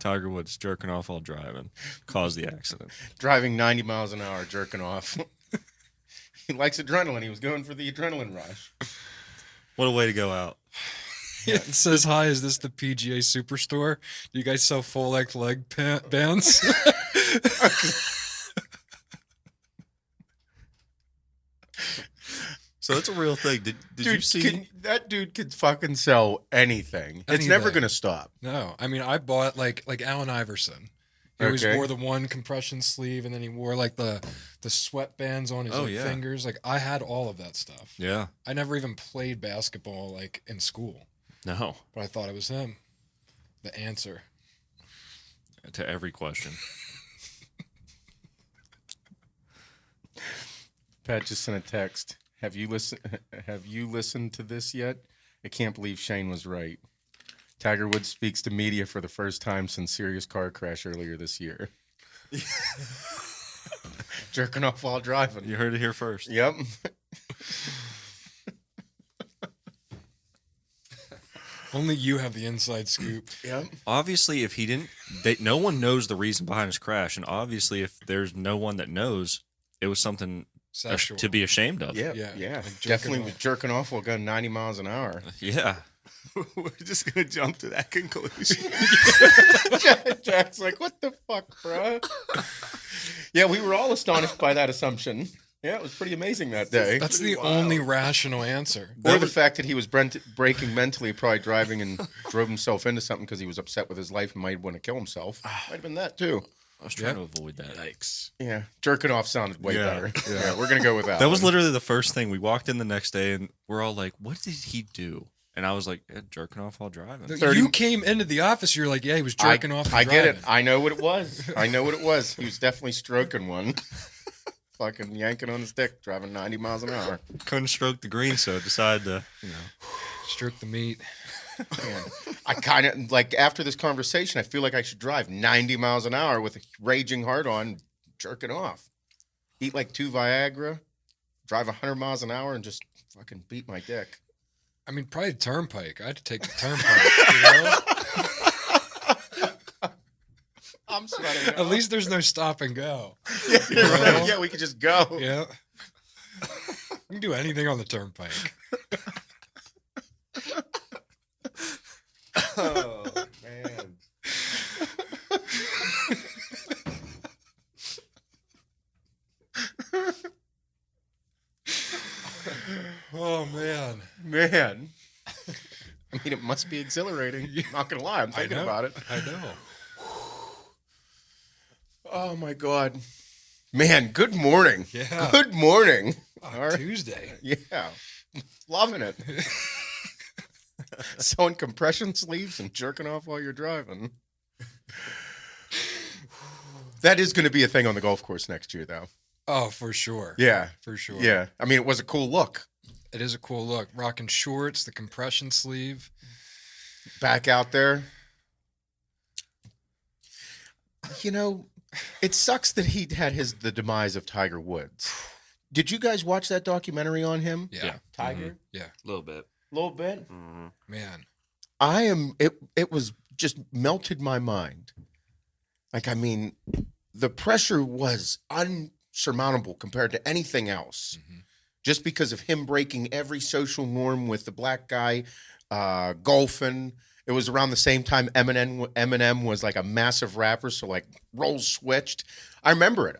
Tiger Woods jerking off while driving caused the accident. Driving 90 miles an hour, jerking off. He likes adrenaline. He was going for the adrenaline rush. What a way to go out. It says, hi, is this the PGA Superstore? Do you guys sell full-length leg bands? So that's a real thing. Did Dude, you see? that dude could fucking sell anything. It's never going to stop. No. I mean, I bought, like Allen Iverson. He always Okay. wore the one compression sleeve, and then he wore, like, the sweatbands on his fingers. Like, I had all of that stuff. Yeah. I never even played basketball, like, in school. No. But I thought it was him. The answer. To every question. Pat just sent a text. Have you listened to this yet? I can't believe Shane was right. Tiger Woods speaks to media for the first time since serious car crash earlier this year. Jerking off while driving. You heard it here first. Yep. Only you have the inside scoop. Yep. Obviously, if he didn't, no one knows the reason behind his crash. And obviously, if there's no one that knows, it was something Sexual. to be ashamed of. Yeah. Yeah. Yeah. Like jerking Definitely off. was jerking off while going 90 miles an hour. Yeah. We're just going to jump to that conclusion. Jack's like, what the fuck, bro? Yeah, we were all astonished by that assumption. Yeah, it was pretty amazing that day. That's the only rational answer. Or the fact that he was braking mentally, probably driving and drove himself into something because he was upset with his life and might want to kill himself. Might have been that too. I was trying to avoid that. Yikes. Yeah, jerking off sounded way Yeah, better. yeah. Yeah, we're gonna go with that. That was one. literally the first thing. We walked in the next day and we're all like, what did he do? And I was like, jerking off while driving. 30 You came into the office, you're like, yeah, he was jerking off and I get it. driving. I know what it was. I know what it was. He was definitely stroking one. Fucking yanking on his dick, driving 90 miles an hour. Couldn't stroke the green, so decided to, Stroke the meat. Man, I kind of like after this conversation, I feel like I should drive 90 miles an hour with a raging heart on, jerking off. Eat like 2 Viagra, drive 100 miles an hour, and just fucking beat my dick. I mean, probably the turnpike. I had to take the turnpike, you know? I'm sweating. At least there's no stop and go. Yeah, we could just go. Yeah. You can do anything on the turnpike. Oh, man. Oh, man. Man. I mean, it must be exhilarating. Not going to lie. I'm thinking about it. I know. Oh, my God. Man, good morning. Yeah. Good morning. Oh, All right. Tuesday. Yeah. Loving it. Sewing compression sleeves and jerking off while you're driving. That is going to be a thing on the golf course next year, though. Oh, for sure. Yeah. For sure. Yeah. I mean, it was a cool look. It is a cool look. Rocking shorts, the compression sleeve. Back out there. You know, it sucks that he had the demise of Tiger Woods. Did you guys watch that documentary on him? Yeah. Tiger? Yeah. a little bit. A little bit? Man. It was just melted my mind. Like, I mean, the pressure was unsurmountable compared to anything else. Mm-hmm. Just because of him breaking every social norm with the black guy golfing. It was around the same time Eminem was like a massive rapper, so like roles switched. I remember it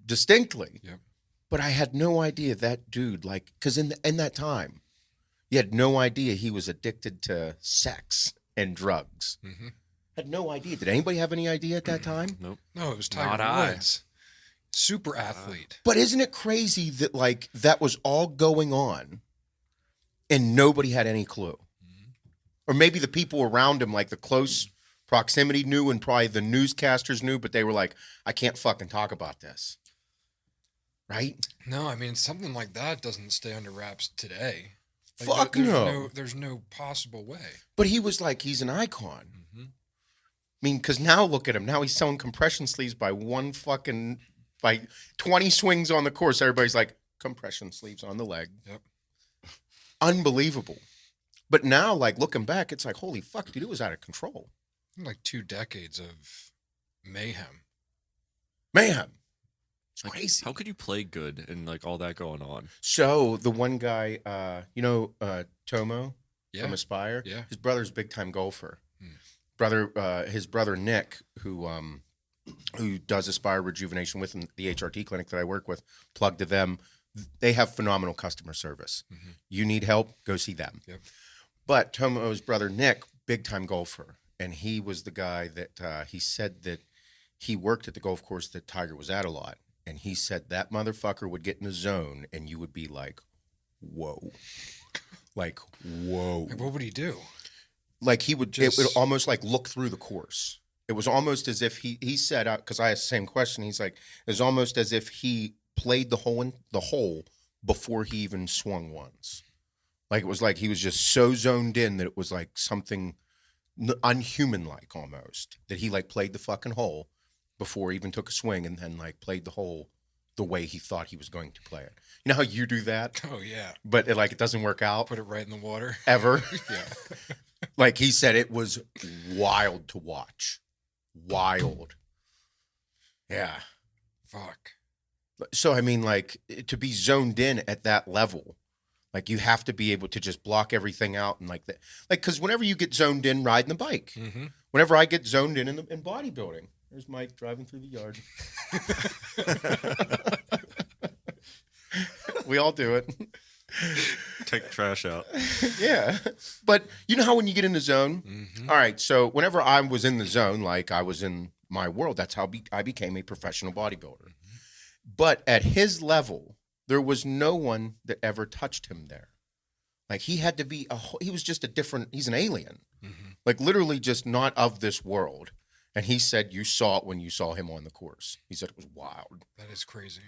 distinctly. Yep. But I had no idea that dude, like, because in that time, you had no idea he was addicted to sex and drugs. Mm-hmm. Had no idea. Did anybody have any idea at that time? Nope. No, it was Not Tiger I. Woods. Super athlete. But isn't it crazy that like that was all going on and nobody had any clue? Or maybe the people around him, like the close proximity knew and probably the newscasters knew, but they were like, I can't fucking talk about this. Right? No, I mean, something like that doesn't stay under wraps today. Like, Fuck no. There's no possible way. But he was like, he's an icon. Mm-hmm. I mean, because now look at him. Now he's selling compression sleeves by 20 swings on the course. Everybody's like, compression sleeves on the leg. Yep. Unbelievable. But now, like, looking back, it's like, holy fuck, dude, it was out of control. Like 2 decades of mayhem. Mayhem. It's like, crazy. How could you play good and like all that going on? So the one guy, Tomo from Aspire, his brother's a big time golfer. His brother Nick, who does Aspire Rejuvenation with the HRT clinic that I work with, plug to them. They have phenomenal customer service. Mm-hmm. You need help, go see them. Yep. But Tomo's brother Nick, big time golfer, and he was the guy that he said that he worked at the golf course that Tiger was at a lot. And he said that motherfucker would get in a zone and you would be like, whoa. Like, whoa. Like, what would he do? Like it would almost like look through the course. It was almost as if he said, because I asked the same question, he's like, it was almost as if he played the hole before he even swung once. Like it was like he was just so zoned in that it was like something unhuman-like almost, that he like played the fucking hole before he even took a swing and then like played the hole the way he thought he was going to play it. You know how you do that? Oh, yeah. But it doesn't work out? Put it right in the water. Ever? Yeah. Like he said, it was wild to watch. Wild. Yeah. Fuck. So, I mean, like, to be zoned in at that level, like, you have to be able to just block everything out and like that. Like, because whenever you get zoned in riding the bike, whenever I get zoned in bodybuilding, there's Mike driving through the yard. We all do it. Take the trash out. Yeah. But you know how when you get in the zone? All right. So whenever I was in the zone, like I was in my world, that's how I became a professional bodybuilder. But at his level, there was no one that ever touched him there. Like he had to be, he was just he's an alien. Like literally just not of this world. And he said you saw it when you saw him on the course. He said it was wild. That is crazy.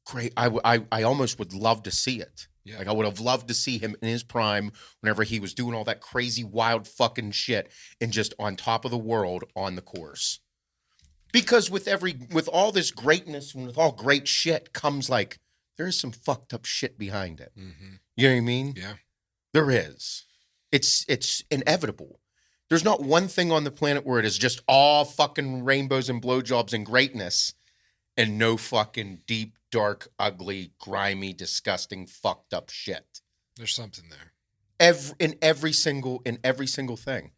Great. I almost would love to see it. Yeah. Like I would have loved to see him in his prime whenever he was doing all that crazy, wild fucking shit and just on top of the world on the course. Because with all this greatness and with all great shit comes like, there is some fucked up shit behind it. You know what I mean? Yeah. There is. It's inevitable. There's not one thing on the planet where it is just all fucking rainbows and blowjobs and greatness and no fucking deep, dark, ugly, grimy, disgusting, fucked up shit. There's something there. In every single thing.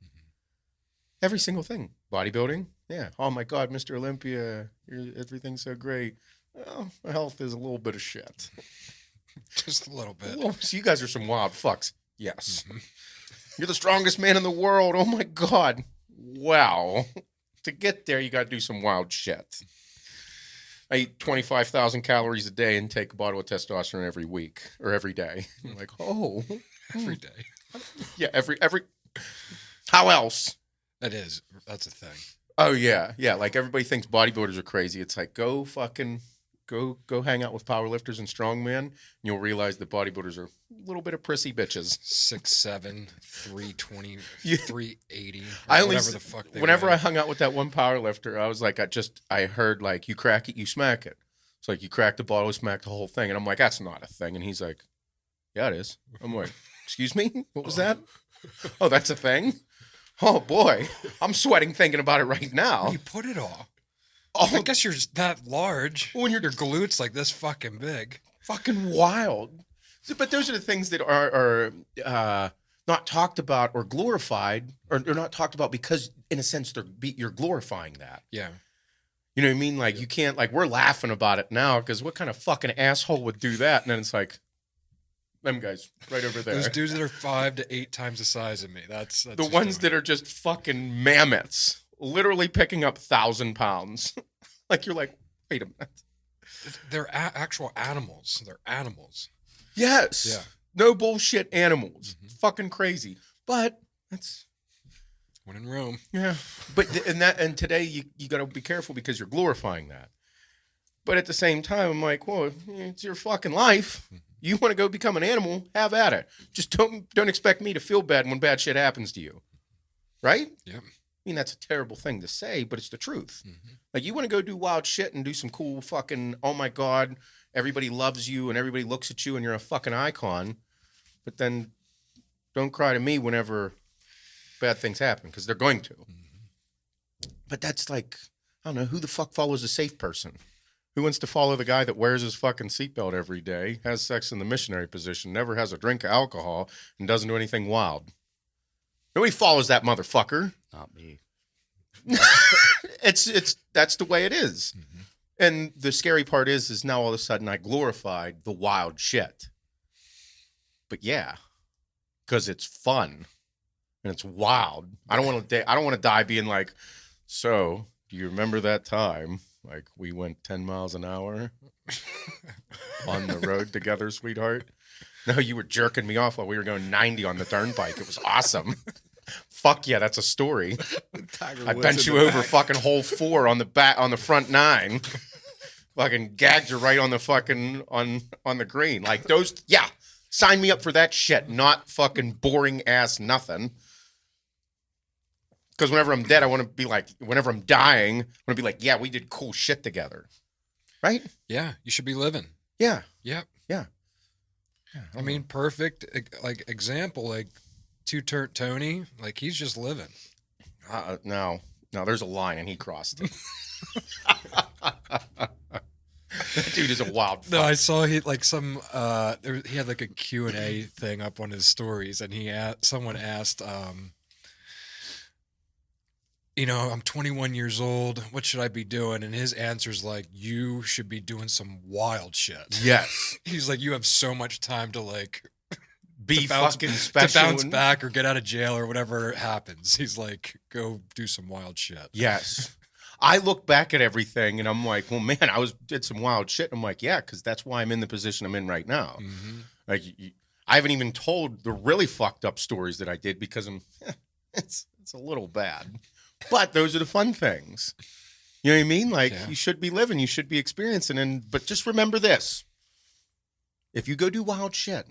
Every single thing. Bodybuilding? Yeah. Oh my God, Mr. Olympia, everything's so great. Well, my health is a little bit of shit. Just a little bit. Well, so you guys are some wild fucks. Yes. You're the strongest man in the world. Oh my God. Wow. To get there, you got to do some wild shit. I eat 25,000 calories a day and take a bottle of testosterone every week or every day. I'm like, oh. Every day. Yeah, every. How else? That's a thing. Oh, yeah. Yeah, like everybody thinks bodybuilders are crazy. It's like, go hang out with powerlifters and strongmen, and you'll realize that bodybuilders are a little bit of prissy bitches. 6'7", 320, 380, whatever the fuck they whenever weigh. I hung out with that one powerlifter, I was like, I heard like, you crack it, you smack it. It's like, you crack the bottle, smack the whole thing. And I'm like, that's not a thing. And he's like, yeah, it is. I'm like, excuse me? What was that? Oh, that's a thing? Oh, boy. I'm sweating thinking about it right now. You put it all. Oh, I guess you're that large. When your glutes like this fucking big. Fucking wild. But those are the things that are not talked about or glorified, or they're not talked about because, in a sense, you're glorifying that. Yeah. You know what I mean? Like, you can't, like, we're laughing about it now because what kind of fucking asshole would do that? And then it's like, them guys right over there. Those dudes that are 5 to 8 times the size of me. That's the ones that are just fucking mammoths. Literally picking up 1,000 pounds. Like, you're like, wait a minute. They're actual animals. They're animals. Yes. Yeah. No bullshit animals. Fucking crazy. But that's when in Rome. Yeah. But and today you got to be careful because you're glorifying that. But at the same time, I'm like, well, it's your fucking life. You want to go become an animal? Have at it. Just don't expect me to feel bad when bad shit happens to you. Right? Yeah. I mean, that's a terrible thing to say, but it's the truth. Like, you want to go do wild shit and do some cool fucking, oh my God, everybody loves you and everybody looks at you and you're a fucking icon. But then don't cry to me whenever bad things happen, because they're going to. But that's like, I don't know, who the fuck follows a safe person? Who wants to follow the guy that wears his fucking seatbelt every day, has sex in the missionary position, never has a drink of alcohol, and doesn't do anything wild? Nobody follows that motherfucker. Not me. That's the way it is. Mm-hmm. And the scary part is now all of a sudden I glorified the wild shit. But yeah, because it's fun and it's wild. I don't want to die being like, so do you remember that time? Like we went 10 miles an hour on the road together, sweetheart. No, you were jerking me off while we were going 90 on the turnpike. It was awesome. Fuck yeah, that's a story. I bent you over fucking hole 4 on the front 9. Fucking gagged you right on the fucking on the green. Like those, yeah. Sign me up for that shit, not fucking boring ass nothing. Because whenever I'm dead, I want to be like, whenever I'm dying, I want to be like, yeah, we did cool shit together. Right? Yeah, you should be living. Yeah. Yep. Yeah. I mean, perfect, like, example, like, two-turn Tony, like, he's just living. No, there's a line, and he crossed it. That dude is a wild fuck. No, I saw he had like a Q&A thing up on his stories, and someone asked, I'm 21 years old. What should I be doing? And his answer's like, you should be doing some wild shit. Yes. He's like, you have so much time to like be fucking special. To bounce back or get out of jail or whatever happens. He's like, go do some wild shit. Yes. I look back at everything and I'm like, well, man, did some wild shit. I'm like, yeah, because that's why I'm in the position I'm in right now. Mm-hmm. Like, I haven't even told the really fucked up stories that I did because it's a little bad. But those are the fun things. You know what I mean? Like, You should be living, you should be experiencing. But just remember this. If you go do wild shit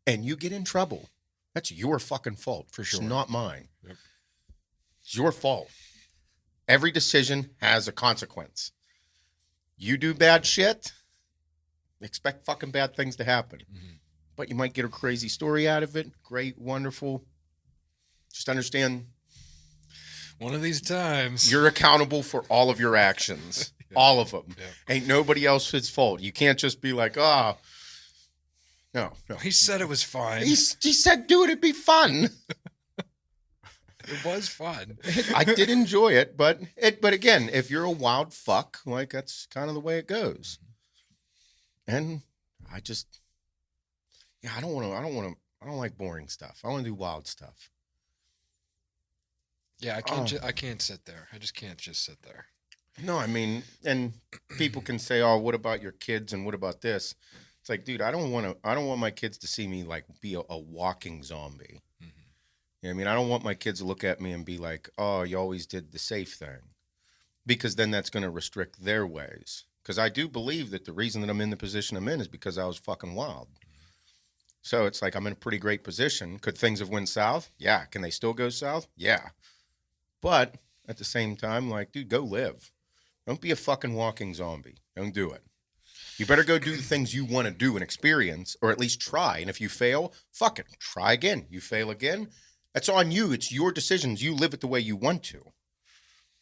and you get in trouble, that's your fucking fault. For sure. It's not mine. Yep. It's your fault. Every decision has a consequence. You do bad shit, expect fucking bad things to happen. Mm-hmm. But you might get a crazy story out of it. Great, wonderful. Just understand. One of these times. You're accountable for all of your actions. Yeah. All of them. Yeah. Ain't nobody else's fault. You can't just be like, oh, no. He said it was fine. He said, dude, it'd be fun. It was fun. I did enjoy it, but again, if you're a wild fuck, like that's kind of the way it goes. And I don't like boring stuff. I want to do wild stuff. Yeah, I can't sit there. I just can't just sit there. No, I mean, and people can say, "Oh, what about your kids and what about this?" It's like, dude, I don't want my kids to see me like be a walking zombie. Mm-hmm. You know what I mean? I don't want my kids to look at me and be like, "Oh, you always did the safe thing." Because then that's going to restrict their ways. Because I do believe that the reason that I'm in the position I'm in is because I was fucking wild. So it's like I'm in a pretty great position. Could things have went south? Yeah. Can they still go south? Yeah. But at the same time, like, dude, go live. Don't be a fucking walking zombie. Don't do it. You better go do the things you want to do and experience, or at least try. And if you fail, fuck it. Try again. You fail again, that's on you. It's your decisions. You live it the way you want to.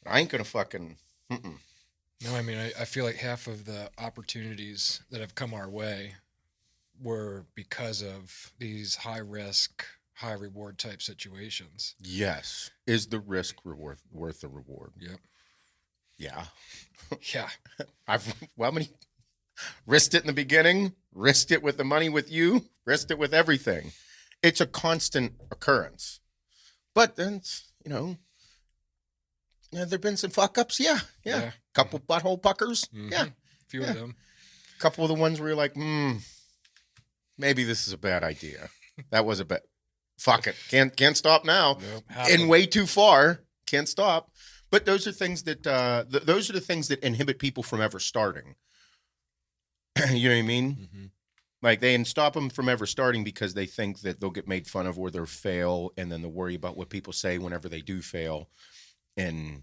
I ain't going to fucking... No, I mean, I feel like half of the opportunities that have come our way were because of these high risk, high reward type situations. Yes. Is the risk reward worth the reward? Yep. Yeah. Yeah. How many risked it in the beginning, risked it with the money with you, risked it with everything. It's a constant occurrence. But then, there've been some fuck ups. Yeah. Couple butthole puckers. Mm-hmm. Yeah. A few of them. Couple of the ones where you're like, maybe this is a bad idea. That was a bad. Fuck it. Can't stop now. Nope. And way too far. Can't stop. But those are things that those are the things that inhibit people from ever starting. You know what I mean? Mm-hmm. Like they stop them from ever starting because they think that they'll get made fun of or they'll fail, and then they'll worry about what people say whenever they do fail. And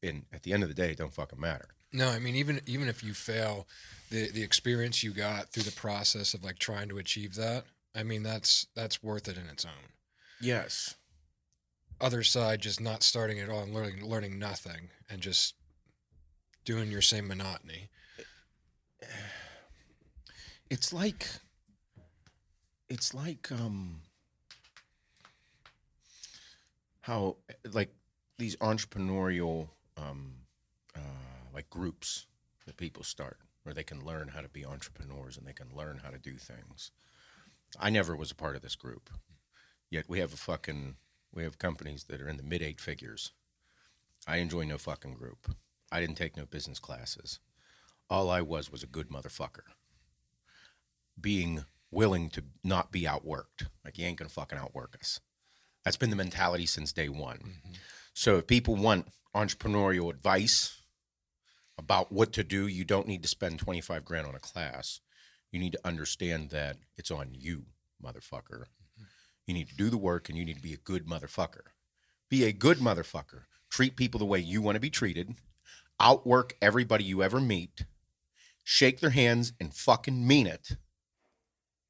at the end of the day, it don't fucking matter. No, I mean, even if you fail, the experience you got through the process of like trying to achieve that, I mean, that's worth it in its own. Yes. other side, just not starting at all and learning nothing and just doing your same monotony. It's like how like these entrepreneurial like groups that people start where they can learn how to be entrepreneurs and they can learn how to do things. I never was a part of this group, yet we have companies that are in the mid 8 figures. I enjoy no fucking group. I didn't take no business classes. All I was a good motherfucker. Being willing to not be outworked. Like, you ain't gonna fucking outwork us. That's been the mentality since day one. Mm-hmm. So if people want entrepreneurial advice about what to do, you don't need to spend 25 grand on a class. You need to understand that it's on you, motherfucker. Mm-hmm. You need to do the work, and you need to be a good motherfucker. Be a good motherfucker. Treat people the way you want to be treated. Outwork everybody you ever meet. Shake their hands and fucking mean it.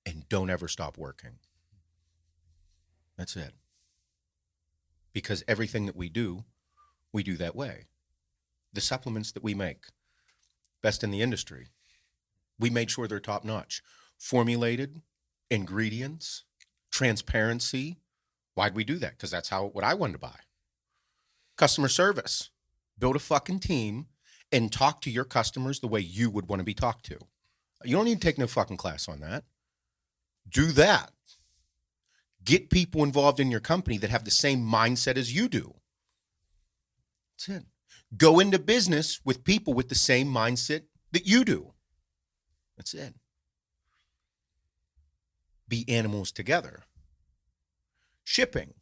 And don't ever stop working. That's it. Because everything that we do that way. The supplements that we make, best in the industry, we made sure they're top notch. Formulated, ingredients, transparency. Why'd we do that? Because that's what I wanted to buy. Customer service. Build a fucking team and talk to your customers the way you would want to be talked to. You don't need to take no fucking class on that. Do that. Get people involved in your company that have the same mindset as you do. That's it. Go into business with people with the same mindset that you do. That's it. Be animals together. Shipping.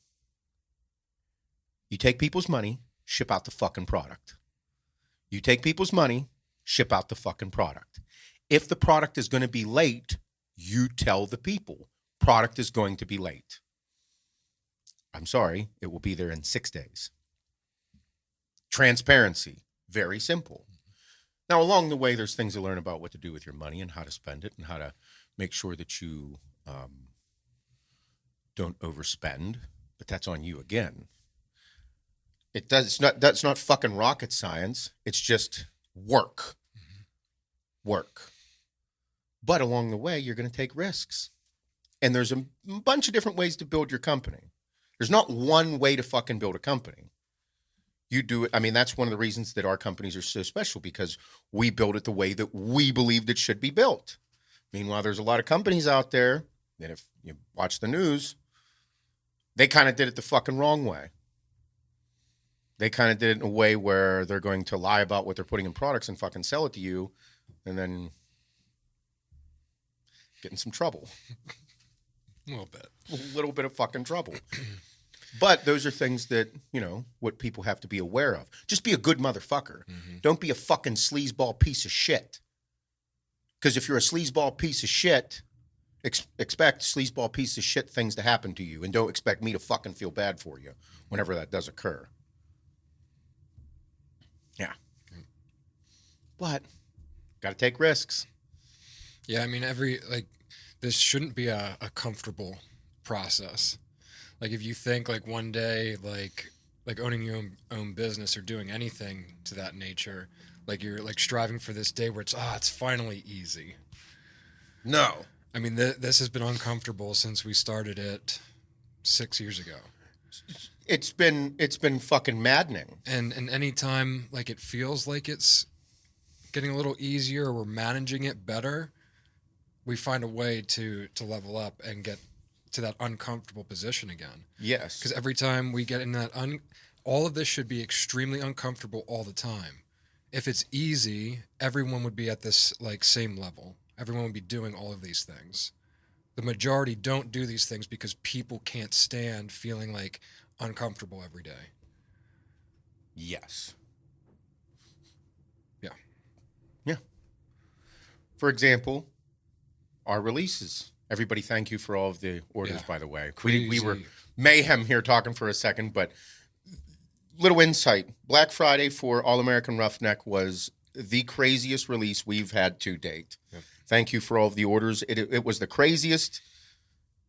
You take people's money, ship out the fucking product. You take people's money, ship out the fucking product. If the product is going to be late, you tell the people, product is going to be late. I'm sorry, it will be there in 6 days. Transparency, very simple. Now, along the way, there's things to learn about what to do with your money and how to spend it and how to make sure that you don't overspend, but that's on you again. That's not fucking rocket science. It's just work. Work. But along the way, you're going to take risks. And there's a bunch of different ways to build your company. There's not one way to fucking build a company. You do it. I mean, that's one of the reasons that our companies are so special, because we build it the way that we believed it should be built. Meanwhile, there's a lot of companies out there that, if you watch the news, they kind of did it the fucking wrong way. They kind of did it in a way where they're going to lie about what they're putting in products and fucking sell it to you, and then get in some trouble. A little bit. A little bit of fucking trouble. But those are things that, what people have to be aware of. Just be a good motherfucker. Mm-hmm. Don't be a fucking sleazeball piece of shit. Because if you're a sleazeball piece of shit, expect sleazeball piece of shit things to happen to you. And don't expect me to fucking feel bad for you whenever that does occur. Yeah. But, got to take risks. Yeah, I mean, this shouldn't be a comfortable process. Like, if you think like one day, like owning your own business or doing anything to that nature, like you're like striving for this day where it's finally easy. No. I mean, this has been uncomfortable since we started it 6 years ago. It's been fucking maddening. And any time like it feels like it's getting a little easier or we're managing it better, we find a way to level up and get to that uncomfortable position again. Yes. Because every time we get in that, all of this should be extremely uncomfortable all the time. If it's easy, everyone would be at this like same level. Everyone would be doing all of these things. The majority don't do these things because people can't stand feeling like uncomfortable every day. Yes. Yeah. Yeah. For example, our releases. Everybody, thank you for all of the orders, by the way. We were mayhem here talking for a second, but little insight. Black Friday for All American Roughneck was the craziest release we've had to date. Yep. Thank you for all of the orders. It was the craziest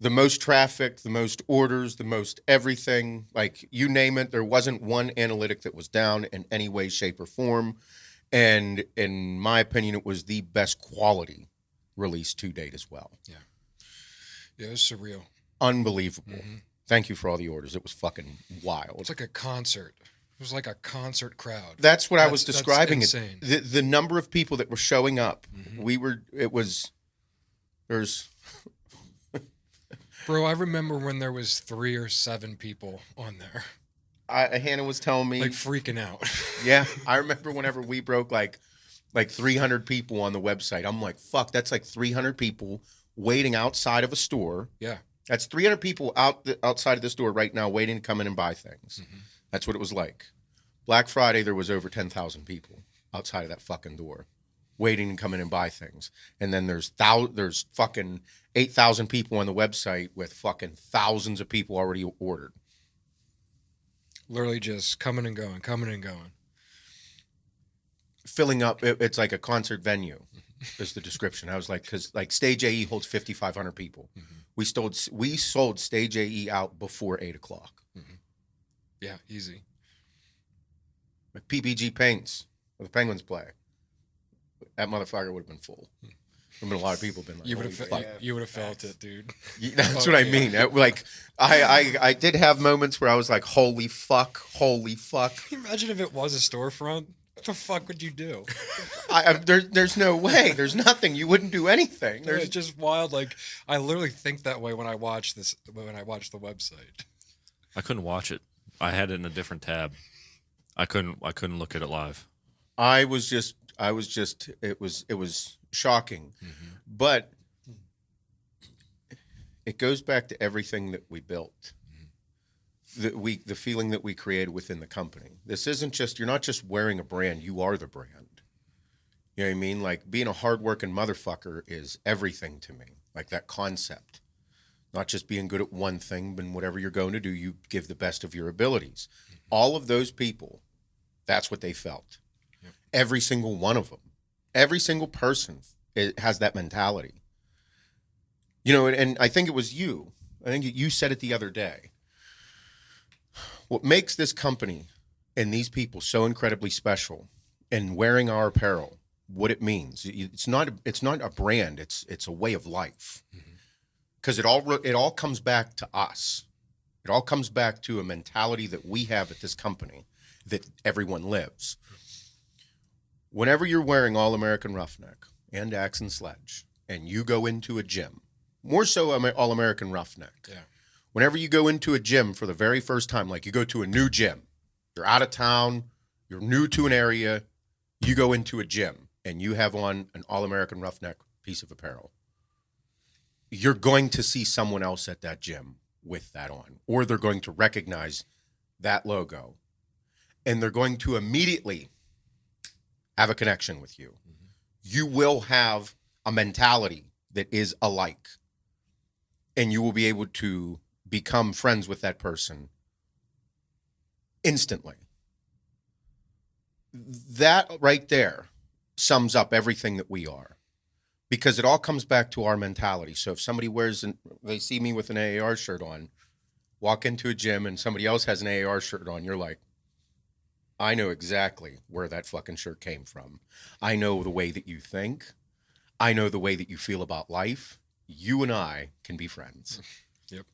the most traffic, the most orders, the most everything, like you name it. There wasn't one analytic that was down in any way, shape, or form. And in my opinion, it was the best quality release to date as well. Yeah. Yeah, it was surreal. Unbelievable. Mm-hmm. Thank you for all the orders. It was fucking wild. It's like a concert. It was like a concert crowd. That's what I was describing. That's insane. The number of people that were showing up, Mm-hmm. There's... Bro, I remember when there was 3 or 7 people on there. Hannah was telling me, like freaking out. Yeah, I remember whenever we broke like 300 people on the website. I'm like, fuck, that's like 300 people waiting outside of a store. Yeah. That's 300 people outside of the store right now waiting to come in and buy things. Mm-hmm. That's what it was like. Black Friday, there was over 10,000 people outside of that fucking door waiting to come in and buy things. And then there's fucking 8,000 people on the website with fucking thousands of people already ordered. Literally just coming and going. Filling up, it's like a concert venue is the description. I was like, because like Stage AE holds 5,500 people. Mm-hmm. We sold Stage AE out before 8 o'clock. Mm-hmm. Yeah, easy. Like PPG Paints, where the Penguins play. That motherfucker would have been full. There would have been a lot of people been like, you would have felt it, dude. That's what I mean. Like, I did have moments where I was like, holy fuck. Can you imagine if it was a storefront? What the fuck would you do? There's no way. There's nothing. You wouldn't do anything. It's just wild. Like, I literally think that way when I watch the website. I couldn't watch it. I had it in a different tab. I couldn't look at it live. It was shocking. Mm-hmm. But it goes back to everything that we built. Mm-hmm. The feeling that we created within the company. This isn't just, you're not just wearing a brand, you are the brand. You know what I mean? Like, being a hardworking motherfucker is everything to me. Like, that concept. Not just being good at one thing, but whatever you're going to do, you give the best of your abilities. Mm-hmm. All of those people, that's what they felt. Yep. Every single one of them. Every single person has that mentality. You know, and I think it was you. I think you said it the other day. What makes this company and these people so incredibly special and wearing our apparel, what it means. It's not a brand, it's a way of life. Because it all comes back to us. It all comes back to a mentality that we have at this company that everyone lives. Whenever you're wearing All American Roughneck and Axe and Sledge, and you go into a gym, more so All American Roughneck. Yeah. Whenever you go into a gym for the very first time, like you go to a new gym, you're out of town, you're new to an area, you go into a gym and you have on an All American Roughneck piece of apparel. You're going to see someone else at that gym with that on, or they're going to recognize that logo, and they're going to immediately have a connection with you. Mm-hmm. You will have a mentality that is alike, and you will be able to become friends with that person instantly. That right there sums up everything that we are. Because it all comes back to our mentality. So if somebody they see me with an AAR shirt on, walk into a gym and somebody else has an AAR shirt on, you're like, I know exactly where that fucking shirt came from. I know the way that you think. I know the way that you feel about life. You and I can be friends. Yep.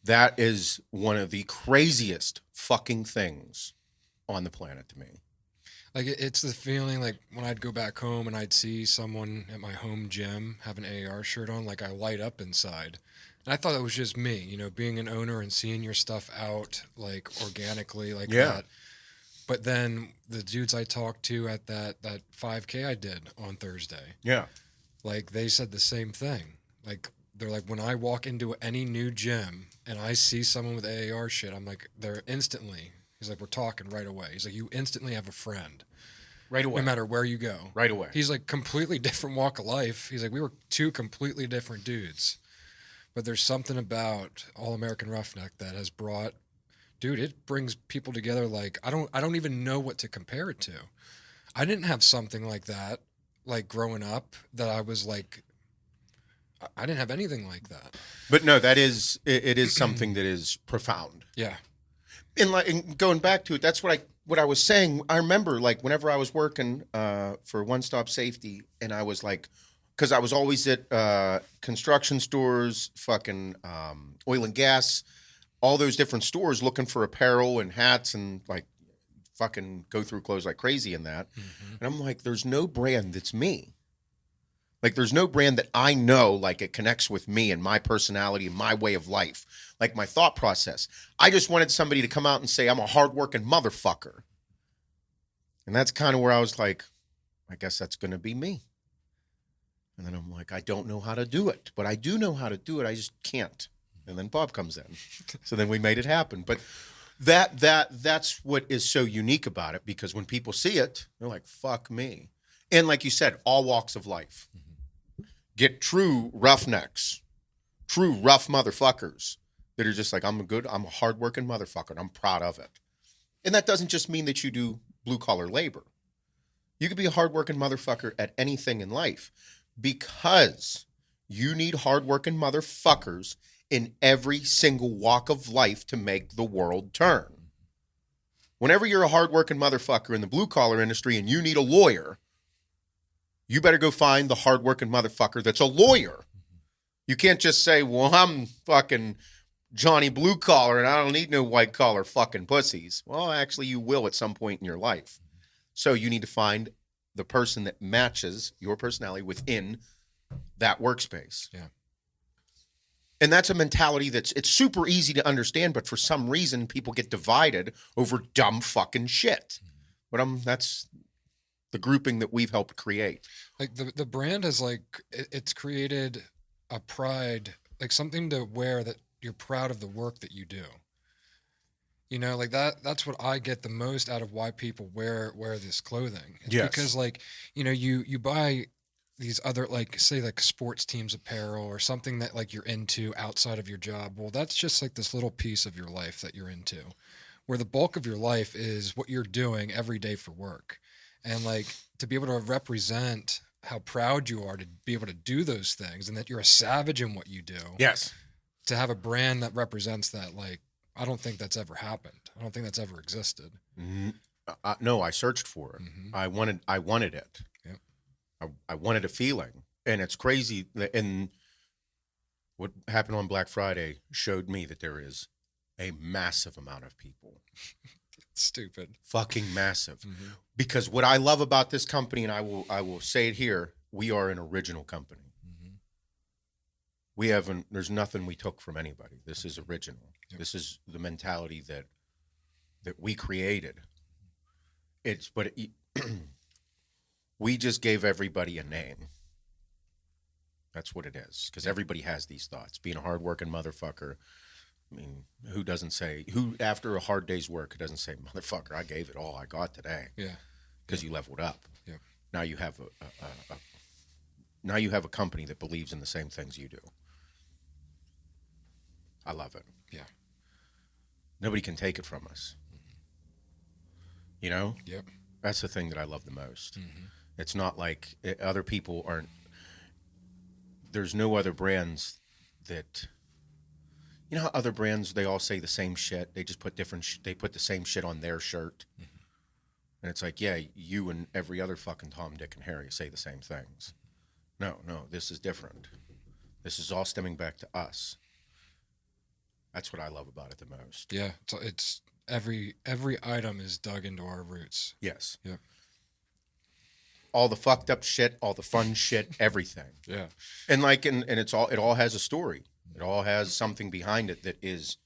That is one of the craziest fucking things on the planet to me. Like, it's the feeling, like, when I'd go back home and I'd see someone at my home gym have an AAR shirt on, like, I light up inside. And I thought it was just me, you know, being an owner and seeing your stuff out, like, organically, like that. But then the dudes I talked to at that 5K I did on Thursday. Yeah. Like, they said the same thing. Like, they're like, when I walk into any new gym and I see someone with AAR shit, I'm like, they're instantly... He's like, we're talking right away. He's like, you instantly have a friend. Right away. No matter where you go. Right away. He's like, completely different walk of life. He's like, we were two completely different dudes. But there's something about All American Roughneck that has brought, dude, it brings people together like, I don't even know what to compare it to. I didn't have something like that, like growing up, that I was like, I didn't have anything like that. But no, it is something that is profound. Yeah. And going back to it, that's what I was saying. I remember like whenever I was working for One Stop Safety, and I was like, because I was always at construction stores, fucking oil and gas, all those different stores looking for apparel and hats and like fucking go through clothes like crazy in that. Mm-hmm. And I'm like, there's no brand that's me. Like there's no brand that I know like it connects with me and my personality and my way of life, like my thought process. I just wanted somebody to come out and say I'm a hardworking motherfucker. And that's kind of where I was like, I guess that's going to be me. And then I'm like, I don't know how to do it, but I do know how to do it. I just can't. And then Bob comes in. So then we made it happen. But that's what is so unique about it, because when people see it, they're like, fuck me. And like you said, all walks of life. Get true roughnecks, true rough motherfuckers that are just like, I'm a hardworking motherfucker, and I'm proud of it. And that doesn't just mean that you do blue-collar labor. You could be a hardworking motherfucker at anything in life, because you need hardworking motherfuckers in every single walk of life to make the world turn. Whenever you're a hardworking motherfucker in the blue-collar industry and you need a lawyer, you better go find the hardworking motherfucker that's a lawyer. You can't just say, well, I'm fucking Johnny Blue Collar and I don't need no white collar fucking pussies. Well, actually, you will at some point in your life. So you need to find the person that matches your personality within that workspace. Yeah. And that's a mentality it's super easy to understand, but for some reason, people get divided over dumb fucking shit. But that's the grouping that we've helped create. Like the brand has like, it's created a pride, like something to wear that you're proud of the work that you do. You know, like that's what I get the most out of why people wear this clothing. It's yes. Because like, you know, you buy these other, like say like sports teams apparel or something that like you're into outside of your job. Well, that's just like this little piece of your life that you're into, where the bulk of your life is what you're doing every day for work. And like to be able to represent how proud you are to be able to do those things and that you're a savage in what you do. Yes. To have a brand that represents that, like, I don't think that's ever happened. I don't think that's ever existed. No, I searched for it. Mm-hmm. I wanted it. Yep. I wanted a feeling. And it's crazy. And what happened on Black Friday showed me that there is a massive amount of people. Stupid. Fucking massive. Mm-hmm. Because what I love about this company, and I will say it here, we are an original company. Mm-hmm. There's nothing we took from anybody. This is original. Yep. This is the mentality that we created. We just gave everybody a name. That's what it is. Because everybody has these thoughts. Being a hardworking motherfucker. I mean, who after a hard day's work, who doesn't say, motherfucker, I gave it all I got today. Yeah. Because you leveled up. Yeah. Now you have a company that believes in the same things you do. I love it. Yeah. Nobody can take it from us. You know? Yep. That's the thing that I love the most. Mm-hmm. It's not like other people aren't. There's no other brands that. You know how other brands, they all say the same shit. They just put they put the same shit on their shirt. Mm-hmm. And it's like, yeah, you and every other fucking Tom, Dick, and Harry say the same things. No, this is different. This is all stemming back to us. That's what I love about it the most. Yeah, it's every item is dug into our roots. Yes. Yep. All the fucked up shit, all the fun shit, everything. Yeah. And it all has a story. It all has something behind it that is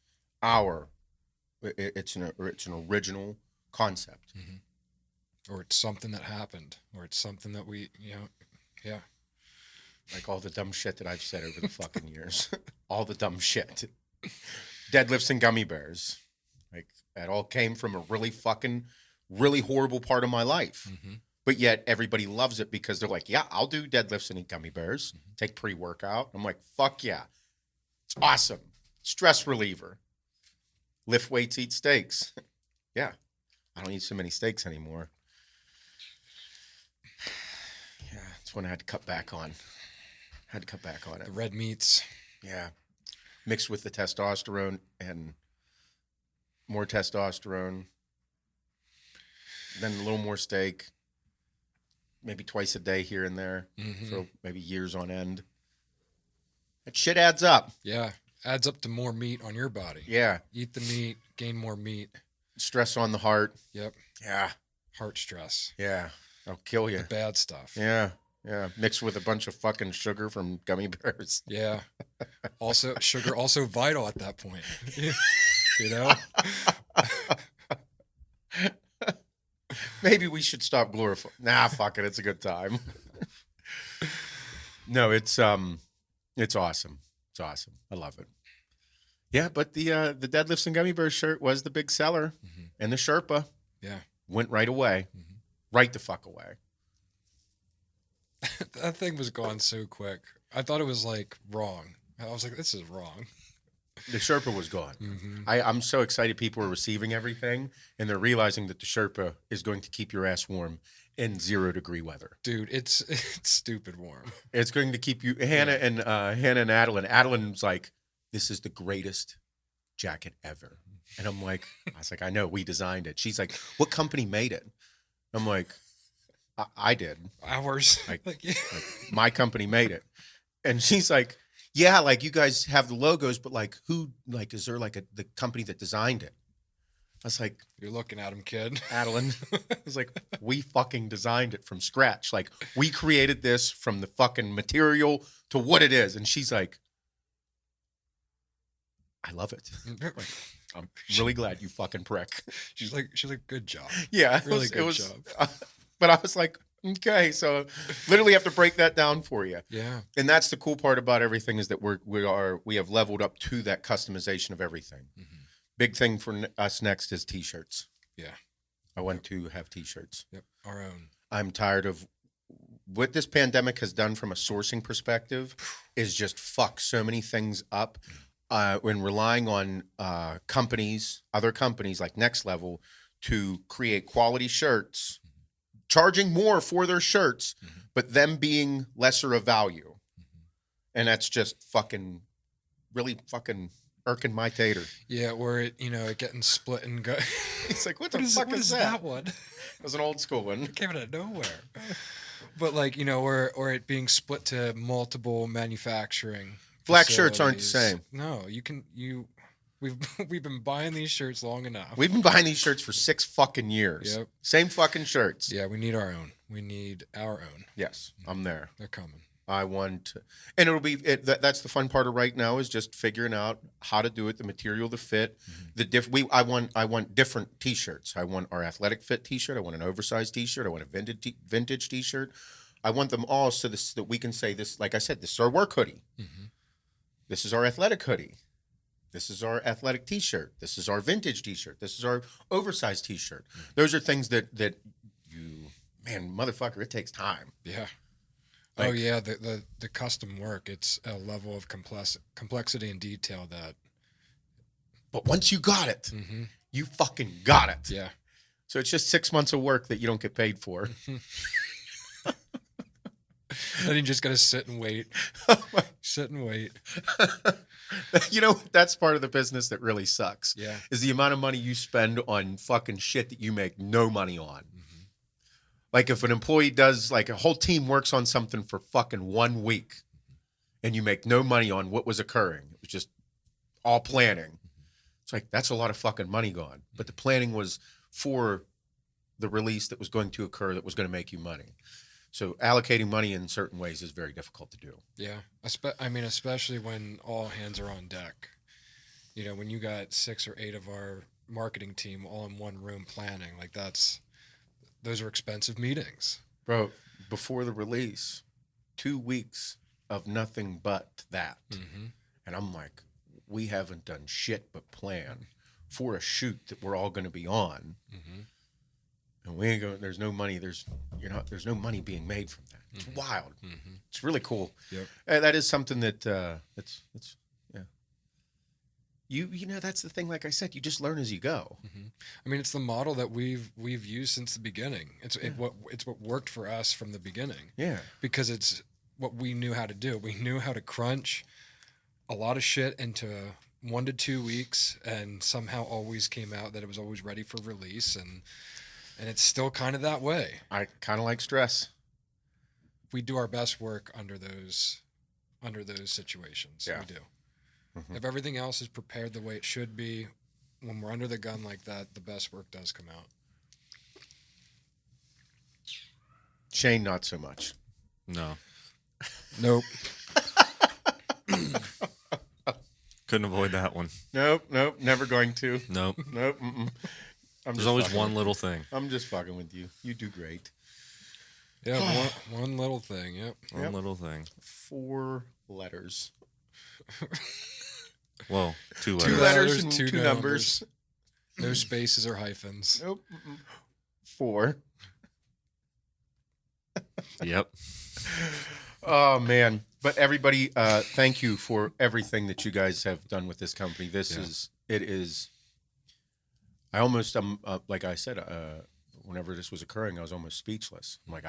it's an original concept. Mm-hmm. Or it's something that happened, or it's something that we, yeah. Like all the dumb shit that I've said over the fucking years. All the dumb shit. Deadlifts and gummy bears. Like that all came from a really horrible part of my life. Mm-hmm. But yet everybody loves it because they're like, yeah, I'll do deadlifts and eat gummy bears. Mm-hmm. Take pre-workout. I'm like, fuck yeah. It's awesome. Stress reliever. Lift weights, eat steaks. Yeah. I don't eat so many steaks anymore. Yeah, it's one I had to cut back on. Had to cut back on it. The red meats. Yeah. Mixed with the testosterone and more testosterone. Then a little more steak. Maybe twice a day here and there. For maybe years on end. That shit adds up. Yeah. Adds up to more meat on your body. Yeah. Eat the meat, gain more meat. Stress on the heart. Yep. Yeah. Heart stress. Yeah. I'll kill you. The bad stuff. Yeah. Yeah. Mixed with a bunch of fucking sugar from gummy bears. Yeah. Also, sugar also vital at that point. You know? Maybe we should stop glorifying. Nah, fuck it. It's a good time. No, it's awesome. It's awesome. I love it. Yeah, but the Deadlifts and Gummy Bears shirt was the big seller, and the Sherpa, went right away, right the fuck away. That thing was gone so quick. I thought it was like wrong. I was like, this is wrong. The Sherpa was gone. I'm so excited people are receiving everything, and they're realizing that the Sherpa is going to keep your ass warm in 0-degree weather. Dude, it's stupid warm. It's going to keep you. Hannah and Adeline. Adeline's like, this is the greatest jacket ever. And I was like, I know, we designed it. She's like, what company made it? I'm like, I did. Ours. Like, my company made it. And she's like, yeah, like you guys have the logos, but like who, like, is there like the company that designed it? I was like, you're looking at him, kid. Adeline. I was like, we fucking designed it from scratch. Like, we created this from the fucking material to what it is. And she's like, I love it. Like, I'm really glad you fucking prick. She's like, good job. Yeah. Really good job. But I was like, okay, so literally have to break that down for you. Yeah. And that's the cool part about everything is that we have leveled up to that customization of everything. Big thing for us next is t-shirts. Yeah. I want to have t-shirts. Yep. Our own. I'm tired of what this pandemic has done from a sourcing perspective is just fuck so many things up. When relying on other companies like Next Level to create quality shirts, charging more for their shirts, but them being lesser of value. And that's just fucking really fucking irking my tater. Yeah, or it getting split and go. He's like, what the fuck is that? one? It was an old school one. It came out of nowhere. But like, or it being split to multiple manufacturing. Black shirts aren't the same. No, we've been buying these shirts long enough. We've been buying these shirts for 6 fucking years. Yep. Same fucking shirts. Yeah, we need our own. We need our own. Yes, I'm there. They're coming. I want, and it'll be that's the fun part of right now is just figuring out how to do it, the material, the fit, I want different t-shirts. I want our athletic fit t-shirt. I want an oversized t-shirt. I want a vintage t-shirt. I want them all so that we can say this. Like I said, this is our work hoodie. This is our athletic hoodie. This is our athletic t-shirt. This is our vintage t-shirt. This is our oversized t-shirt. Those are things that man, motherfucker, it takes time. Yeah. Oh yeah, the custom work, it's a level of complexity and detail that. But once you got it, you fucking got it. Yeah. So it's just 6 months of work that you don't get paid for. Then you just got to sit and wait. Sit and wait. That's part of the business that really sucks. Yeah. Is the amount of money you spend on fucking shit that you make no money on. Like if an employee does, like a whole team works on something for fucking 1 week and you make no money on what was occurring. It was just all planning. It's like, that's a lot of fucking money gone. But the planning was for the release that was going to occur that was going to make you money. So allocating money in certain ways is very difficult to do. Yeah. Especially when all hands are on deck. When you got 6 or 8 of our marketing team all in one room planning, like those are expensive meetings. Bro, before the release, 2 weeks of nothing but that. And I'm like, we haven't done shit but plan for a shoot that we're all going to be on. And we ain't going, there's no money, there's no money being made from that. It's wild. It's really cool. Yep. That is something that that's that's the thing. Like I said, you just learn as you go. It's the model that we've used since the beginning. It's what worked for us from the beginning. Yeah, because it's what we knew how to do. We knew how to crunch a lot of shit into 1 to 2 weeks, and somehow always came out that it was always ready for release, and it's still kind of that way. I kind of like stress. We do our best work under those situations. Yeah. We do. If everything else is prepared the way it should be, when we're under the gun like that, the best work does come out. Shane, not so much. No. Nope. Couldn't avoid that one. Nope, never going to. Nope. Nope. There's always one little thing. I'm just fucking with you. You do great. Yeah, one little thing. Yep. One little thing. 4 letters. Whoa, 2 2 letters. letters and two 2 numbers. No spaces or hyphens. Nope. 4. Yep. Oh man! But everybody, thank you for everything that you guys have done with this company. It is. I almost, like I said, whenever this was occurring, I was almost speechless. I'm like,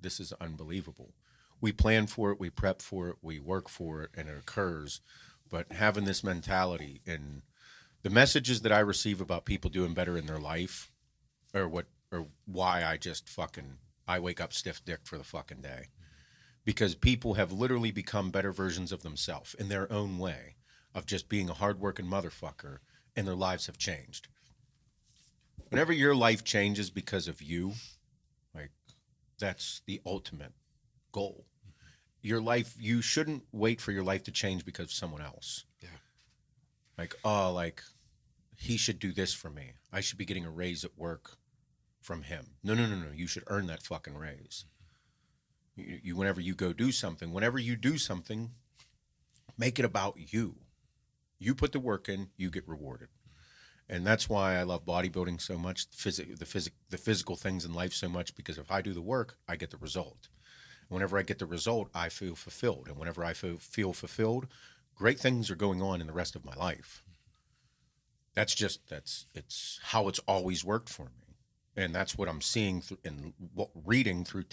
this is unbelievable. We plan for it, we prep for it, we work for it, and it occurs. But having this mentality and the messages that I receive about people doing better in their life, or why I wake up stiff dick for the fucking day. Because people have literally become better versions of themselves in their own way of just being a hardworking motherfucker, and their lives have changed. Whenever your life changes because of you, like, that's the ultimate goal. Your life, you shouldn't wait for your life to change because of someone else. Yeah. Like, he should do this for me. I should be getting a raise at work from him. No. You should earn that fucking raise. You whenever you do something, make it about you. You put the work in, you get rewarded. And that's why I love bodybuilding so much, the physical things in life so much, because if I do the work, I get the result. Whenever I get the result, I feel fulfilled. And whenever I feel fulfilled, great things are going on in the rest of my life. It's how it's always worked for me. And that's what I'm seeing and reading through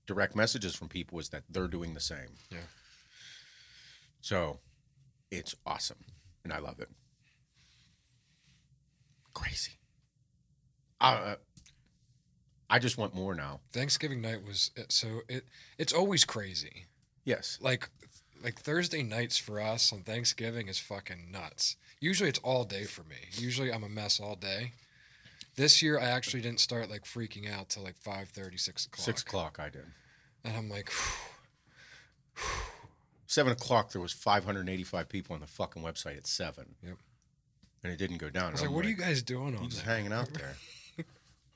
direct messages from people, is that they're doing the same. Yeah. So it's awesome. And I love it. Crazy. I just want more now. Thanksgiving night was it's always crazy. Yes. Like Thursday nights for us on Thanksgiving is fucking nuts. Usually it's all day for me. Usually I'm a mess all day. This year I actually didn't start like freaking out till like 5:30, 6 o'clock. 6 o'clock I did. And I'm like, 7 o'clock there was 585 people on the fucking website at 7. Yep. And it didn't go down. I was like, what are you guys doing on just there? hanging out there.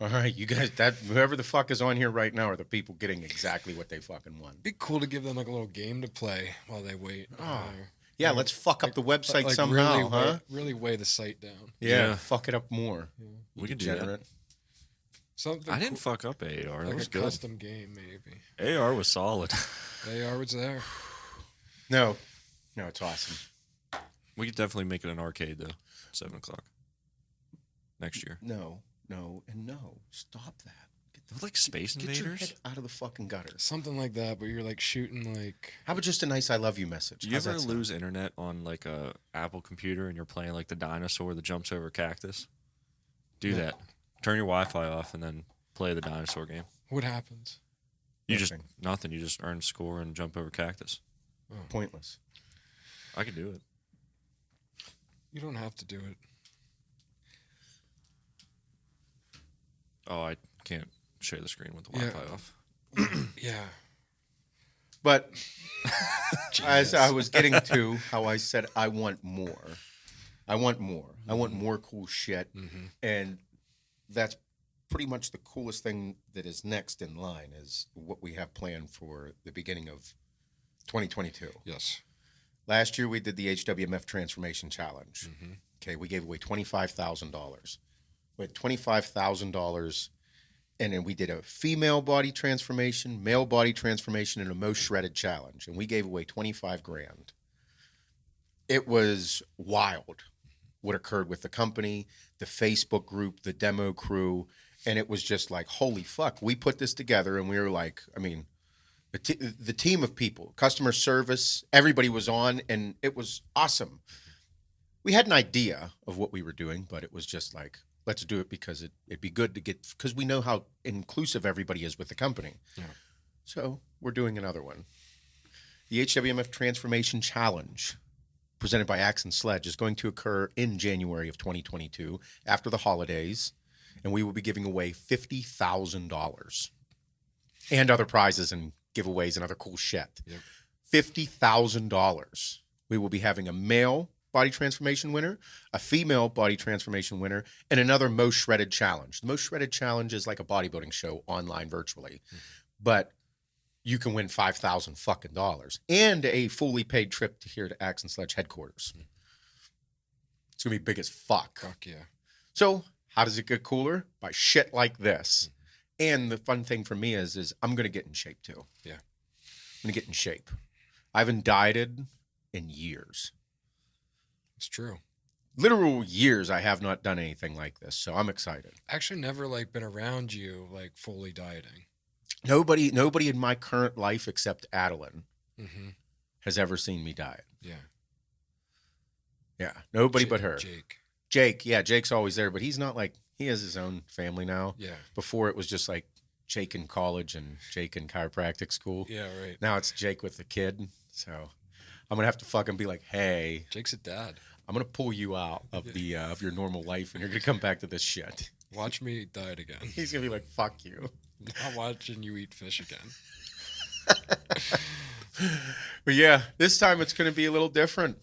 All right, you guys, whoever the fuck is on here right now are the people getting exactly what they fucking want. It'd be cool to give them like a little game to play while they wait. Yeah, let's fuck up the website somehow, really huh? Really weigh the site down. Yeah, fuck it up more. Yeah. We can do that. Something I didn't fuck up AR. That like was a good. custom game, maybe. AR was solid. AR was there. No, it's awesome. We could definitely make it an arcade though. 7 o'clock next year. No. Stop that. They're like Space Get your Invaders. head out of the fucking gutter. Something like that, but you're like shooting like. How about just a nice "I love you" message? Do you ever lose internet on like a Apple computer and you're playing like the dinosaur that jumps over a cactus? Do that. Turn your Wi-Fi off and then play the dinosaur game. What happens? You nothing. You just earn score and jump over cactus. Oh. Pointless. I could do it. You don't have to do it. Oh, I can't share the screen with the Wi-Fi off. Yeah. But as I was getting to how I said, I want more. I want more cool shit. Mm-hmm. And that's pretty much the coolest thing that is next in line is what we have planned for the beginning of 2022. Yes. Last year we did the HWMF Transformation Challenge. Mm-hmm. Okay, we gave away $25,000. We had $25,000, and then we did a female body transformation, male body transformation, and a most shredded challenge, and we gave away $25,000. It was wild what occurred with the company, the Facebook group, the demo crew, and it was just like, holy fuck, we put this together, and we were like, I mean, The team of people, customer service, everybody was on, and it was awesome. We had an idea of what we were doing, but it was just like, let's do it because it'd be good to get, because we know how inclusive everybody is with the company. Yeah. So we're doing another one. The HWMF Transformation Challenge, presented by Axe and Sledge, is going to occur in January of 2022 after the holidays, and we will be giving away $50,000 and other prizes and giveaways and other cool shit. Yep. $50,000. We will be having a male body transformation winner, a female body transformation winner, and another most shredded challenge. The most shredded challenge is like a bodybuilding show online virtually, but you can win $5,000 fucking dollars and a fully paid trip to here to Axe and Sledge headquarters. It's gonna be big as fuck. Fuck yeah. So how does it get cooler? By shit like this. And the fun thing for me is I'm going to get in shape too. Yeah. I'm going to get in shape. I haven't dieted in years. It's true. Literal years I have not done anything like this, so I'm excited. Actually never like been around you like fully dieting. Nobody in my current life except Adeline Mm-hmm. has ever seen me diet. Yeah. Yeah. Nobody but her. Jake. Yeah, Jake's always there, but he's not like, he has his own family now. Yeah. Before it was just like Jake in college and Jake in chiropractic school. Yeah, right. Now it's Jake with the kid. So I'm going to have to fucking be like, hey, Jake's a dad. I'm going to pull you out of the of your normal life and you're going to come back to this shit. Watch me diet again. He's going to be like, fuck you. I'm watching you eat fish again. But yeah, this time it's going to be a little different.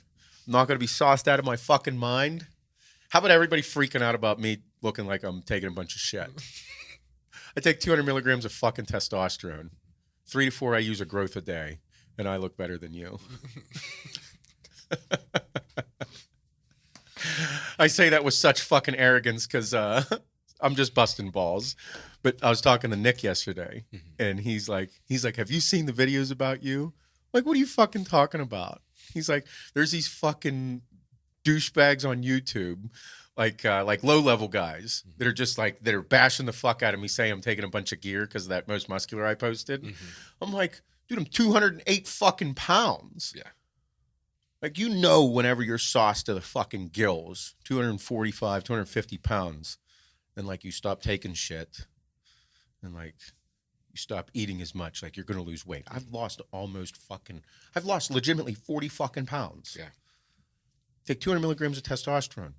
I'm not going to be sauced out of my fucking mind. How about everybody freaking out about me looking like I'm taking a bunch of shit? I take 200 milligrams of fucking testosterone. 3 to 4 I use a growth a day, and I look better than you. I say that with such fucking arrogance because I'm just busting balls. But I was talking to Nick yesterday, and he's like, have you seen the videos about you? I'm like, what are you fucking talking about? He's like, there's these fucking douchebags on YouTube, like low-level guys that are just like, that are bashing the fuck out of me saying I'm taking a bunch of gear because of that Most Muscular I posted. I'm like, dude, I'm 208 fucking pounds. Yeah. Like, whenever you're sauced to the fucking gills, 245, 250 pounds, and like you stop taking shit and like you stop eating as much, like you're going to lose weight. I've lost legitimately 40 fucking pounds. Yeah. Take 200 milligrams of testosterone.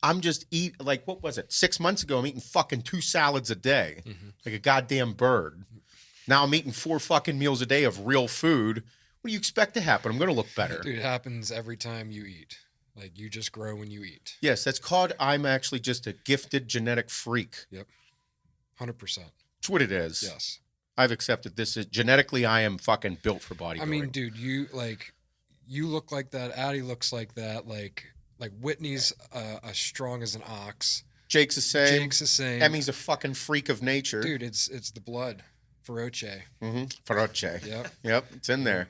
I'm just like, what was it? 6 months ago, I'm eating fucking 2 salads a day, like a goddamn bird. Now I'm eating 4 fucking meals a day of real food. What do you expect to happen? I'm going to look better. Dude, it happens every time you eat. Like, you just grow when you eat. Yes, that's called I'm actually just a gifted genetic freak. Yep. 100%. That's what it is. Yes. I've accepted this. Genetically, I am fucking built for bodybuilding. I mean, dude, you look like that. Addie looks like that. Like Whitney's as strong as an ox. Jake's the same. Jake's the same. Emmy's a fucking freak of nature. Dude, it's the blood. Feroce. Feroce. Yep. Yep, it's in there.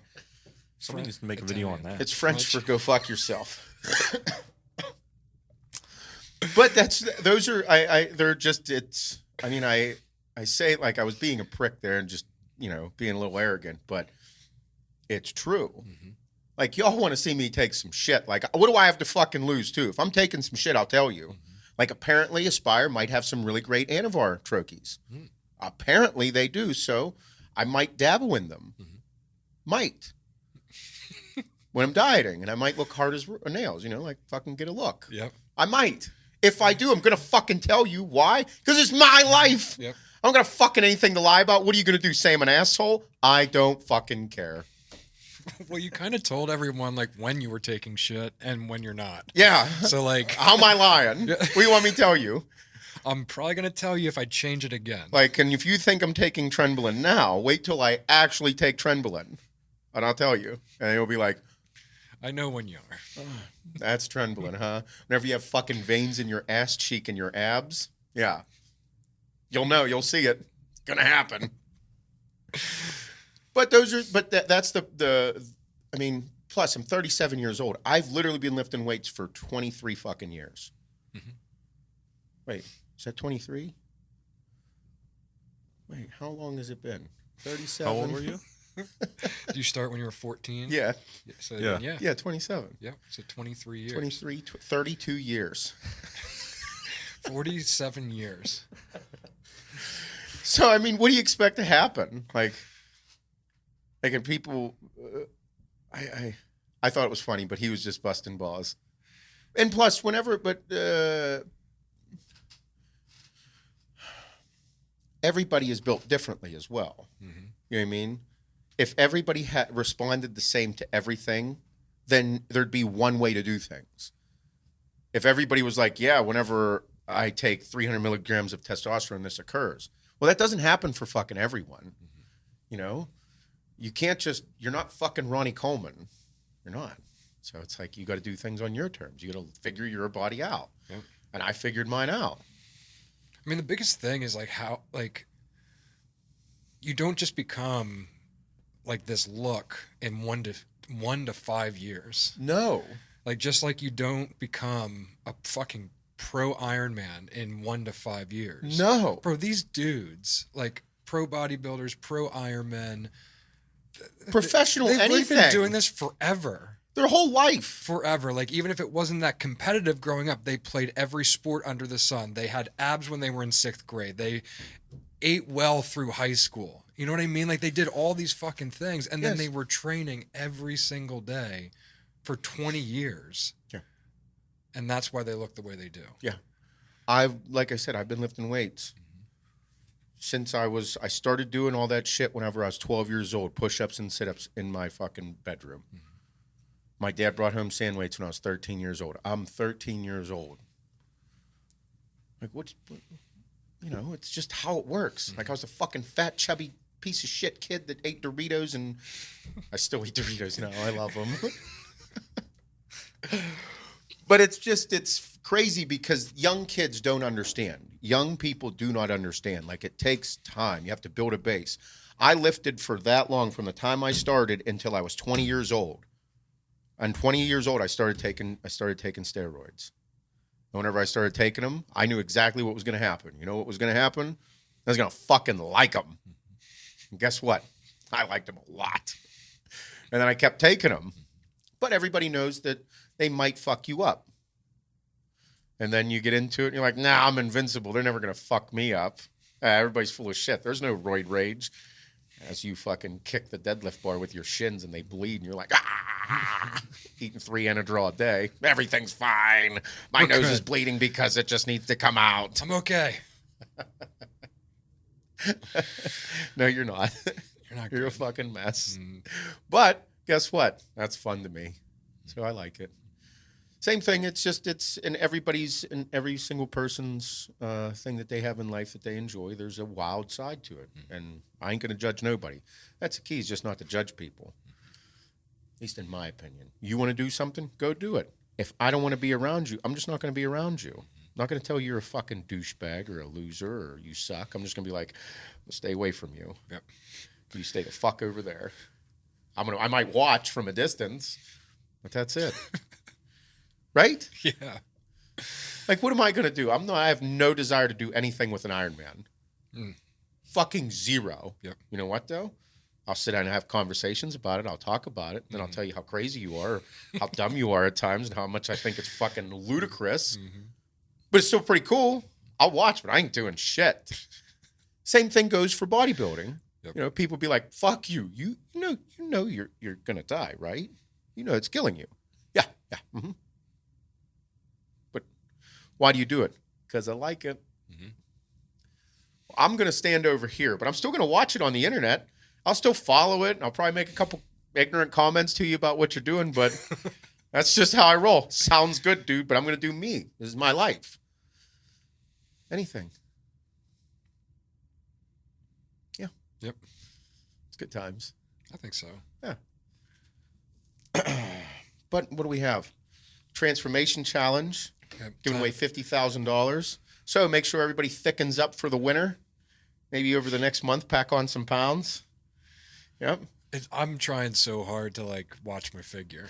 Somebody needs to make a video on that. It's French for go fuck yourself. But I say it like I was being a prick there and just, being a little arrogant, but it's true. Like, y'all want to see me take some shit. Like, what do I have to fucking lose too? If I'm taking some shit, I'll tell you. Like, apparently Aspire might have some really great Anavar trochees. Apparently they do, so I might dabble in them. Might. When I'm dieting, and I might look hard as nails, like fucking get a look. Yep. I might. If I do, I'm going to fucking tell you why. Because it's my life. Yep. I'm going to fucking anything to lie about. What are you going to do, say I'm an asshole? I don't fucking care. Well, you kind of told everyone, like, when you were taking shit and when you're not. Yeah. So, like... How am I lying? What do you want me to tell you? I'm probably going to tell you if I change it again. Like, and if you think I'm taking Trenbolin now, wait till I actually take Trenbolin. And I'll tell you. And you'll be like... I know when you are. That's Trenbolin, huh? Whenever you have fucking veins in your ass cheek and your abs, yeah. You'll know. You'll see it. It's going to happen. But that's I mean, plus I'm 37 years old. I've literally been lifting weights for 23 fucking years. Wait, is that 23? Wait, how long has it been? 37. How old were you? Did you start when you were 14? Yeah. So Yeah. yeah. Yeah, 27. Yeah. So 23 years. 32 years. 47 years. So, I mean, what do you expect to happen? Like and people, I thought it was funny, but he was just busting balls. And plus, everybody is built differently as well. Mm-hmm. You know what I mean? If everybody had responded the same to everything, then there'd be one way to do things. If everybody was like, yeah, whenever I take 300 milligrams of testosterone, this occurs. Well, that doesn't happen for fucking everyone. Mm-hmm. You know? You can't you're not fucking Ronnie Coleman. You're not. So it's like you got to do things on your terms. You got to figure your body out. Yep. And I figured mine out. I mean, the biggest thing is like how, like, you don't just become like this look in 1 to 5 years. No. Like, just like you don't become a fucking pro Ironman in 1 to 5 years. No. Bro, these dudes, like pro bodybuilders, pro Ironmen, Professional they've anything. been doing this forever. Their whole life. Forever. Like, even if it wasn't that competitive growing up, they played every sport under the sun. They had abs when they were in 6th grade. They ate well through high school. You know what I mean? Like, they did all these fucking things, and then Yes. they were training every single day for 20 years. Yeah. And that's why they look the way they do. Yeah. Like I said, I've been lifting weights since I started doing all that shit whenever I was 12 years old, push-ups and sit-ups in my fucking bedroom. Mm-hmm. My dad brought home sand weights when I was 13 years old. I'm 13 years old. Like, it's just how it works. Like, I was a fucking fat, chubby piece of shit kid that ate Doritos, and I still eat Doritos now. I love them. But it's crazy because young kids don't understand. Young people do not understand. Like, it takes time. You have to build a base. I lifted for that long from the time I started until I was 20 years old. And 20 years old, I started taking steroids. And whenever I started taking them, I knew exactly what was going to happen. You know what was going to happen? I was going to fucking like them. And guess what? I liked them a lot. And then I kept taking them. But everybody knows that they might fuck you up. And then you get into it and you're like, nah, I'm invincible. They're never going to fuck me up. Everybody's full of shit. There's no roid rage. As you fucking kick the deadlift bar with your shins and they bleed and you're like, eating 3 Anadrol a day. Everything's fine. My nose is bleeding because it just needs to come out. I'm okay. No, you're not. You're not You're a good. fucking mess. But guess what? That's fun to me. So I like it. Same thing. It's in every single person's thing that they have in life that they enjoy. There's a wild side to it. And I ain't going to judge nobody. That's the key, is just not to judge people. At least in my opinion. You want to do something? Go do it. If I don't want to be around you, I'm just not going to be around you. I'm not going to tell you you're a fucking douchebag or a loser or you suck. I'm just going to be like, stay away from you. Yep. You stay the fuck over there. I might watch from a distance, but that's it. Right? Yeah. Like, what am I going to do? I have no desire to do anything with an Ironman. Fucking zero. Yep. You know what, though? I'll sit down and have conversations about it. I'll talk about it. Then I'll tell you how crazy you are, or how dumb you are at times, and how much I think it's fucking ludicrous. But it's still pretty cool. I'll watch, but I ain't doing shit. Same thing goes for bodybuilding. Yep. You know, people be like, fuck you. You know you're going to die, right? You know it's killing you. Yeah. Mm-hmm. But why do you do it? Because I like it. I'm going to stand over here, but I'm still going to watch it on the internet. I'll still follow it. And I'll probably make a couple ignorant comments to you about what you're doing, but that's just how I roll. Sounds good, dude, but I'm going to do me. This is my life. Anything. Yeah. Yep. It's good times. I think so. Yeah. But what do we have? Transformation challenge. Yep. Giving away $50,000. So make sure everybody thickens up for the winter. Maybe over the next month, pack on some pounds. Yep. I'm trying so hard to like watch my figure.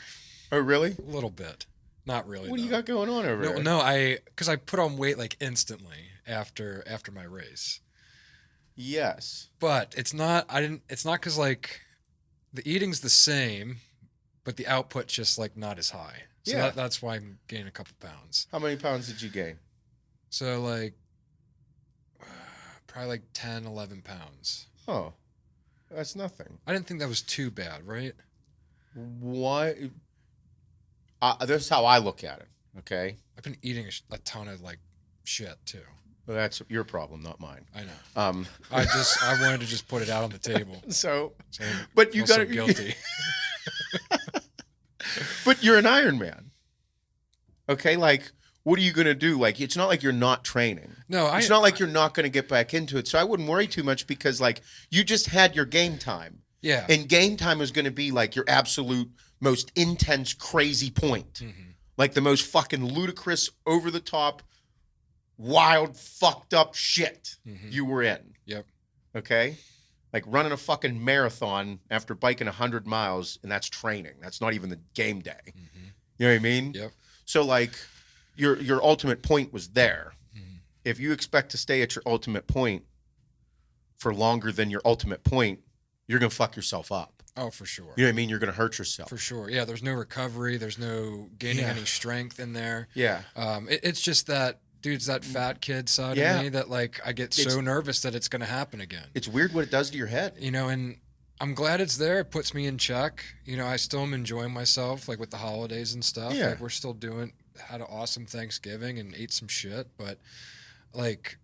Oh, really? A little bit. Not really. What do you though. got going on over there? No, because I put on weight like instantly after my race. Yes. But it's not because like the eating's the same, but the output's just like not as high. So Yeah. that's why I'm gaining a couple pounds. How many pounds did you gain? So like probably like 10, 11 pounds. Oh, that's nothing. I didn't think that was too bad, right? Why? This is how I look at it. Okay. I've been eating a ton of like shit too. Well, that's your problem, not mine. I know. I wanted to just put it out on the table. So So but you feel got so guilty. But you're an Iron Man. Okay, like what are you gonna do? Like it's not like you're not training. No, It's not like you're not gonna get back into it. So I wouldn't worry too much because like you just had your game time. Yeah. And game time is gonna be like your absolute most intense, crazy point. Mm-hmm. Like the most fucking ludicrous, over the top, wild, fucked up shit you were in. Yep. Okay? Like running a fucking marathon after biking 100 miles, and that's training. That's not even the game day. Mm-hmm. You know what I mean? Yep. So like your ultimate point was there. Mm-hmm. If you expect to stay at your ultimate point for longer than your ultimate point, you're gonna fuck yourself up. Oh, for sure. You know what I mean? You're gonna hurt yourself. For sure. Yeah, there's no recovery. There's no gaining Yeah. any strength in there. Yeah. It's just that, dude, it's that fat kid side Yeah. of me that, like, I get so nervous that it's going to happen again. It's weird what it does to your head. You know, and I'm glad it's there. It puts me in check. You know, I still am enjoying myself, like, with the holidays and stuff. Yeah. Like, we're still had an awesome Thanksgiving and ate some shit, but, like,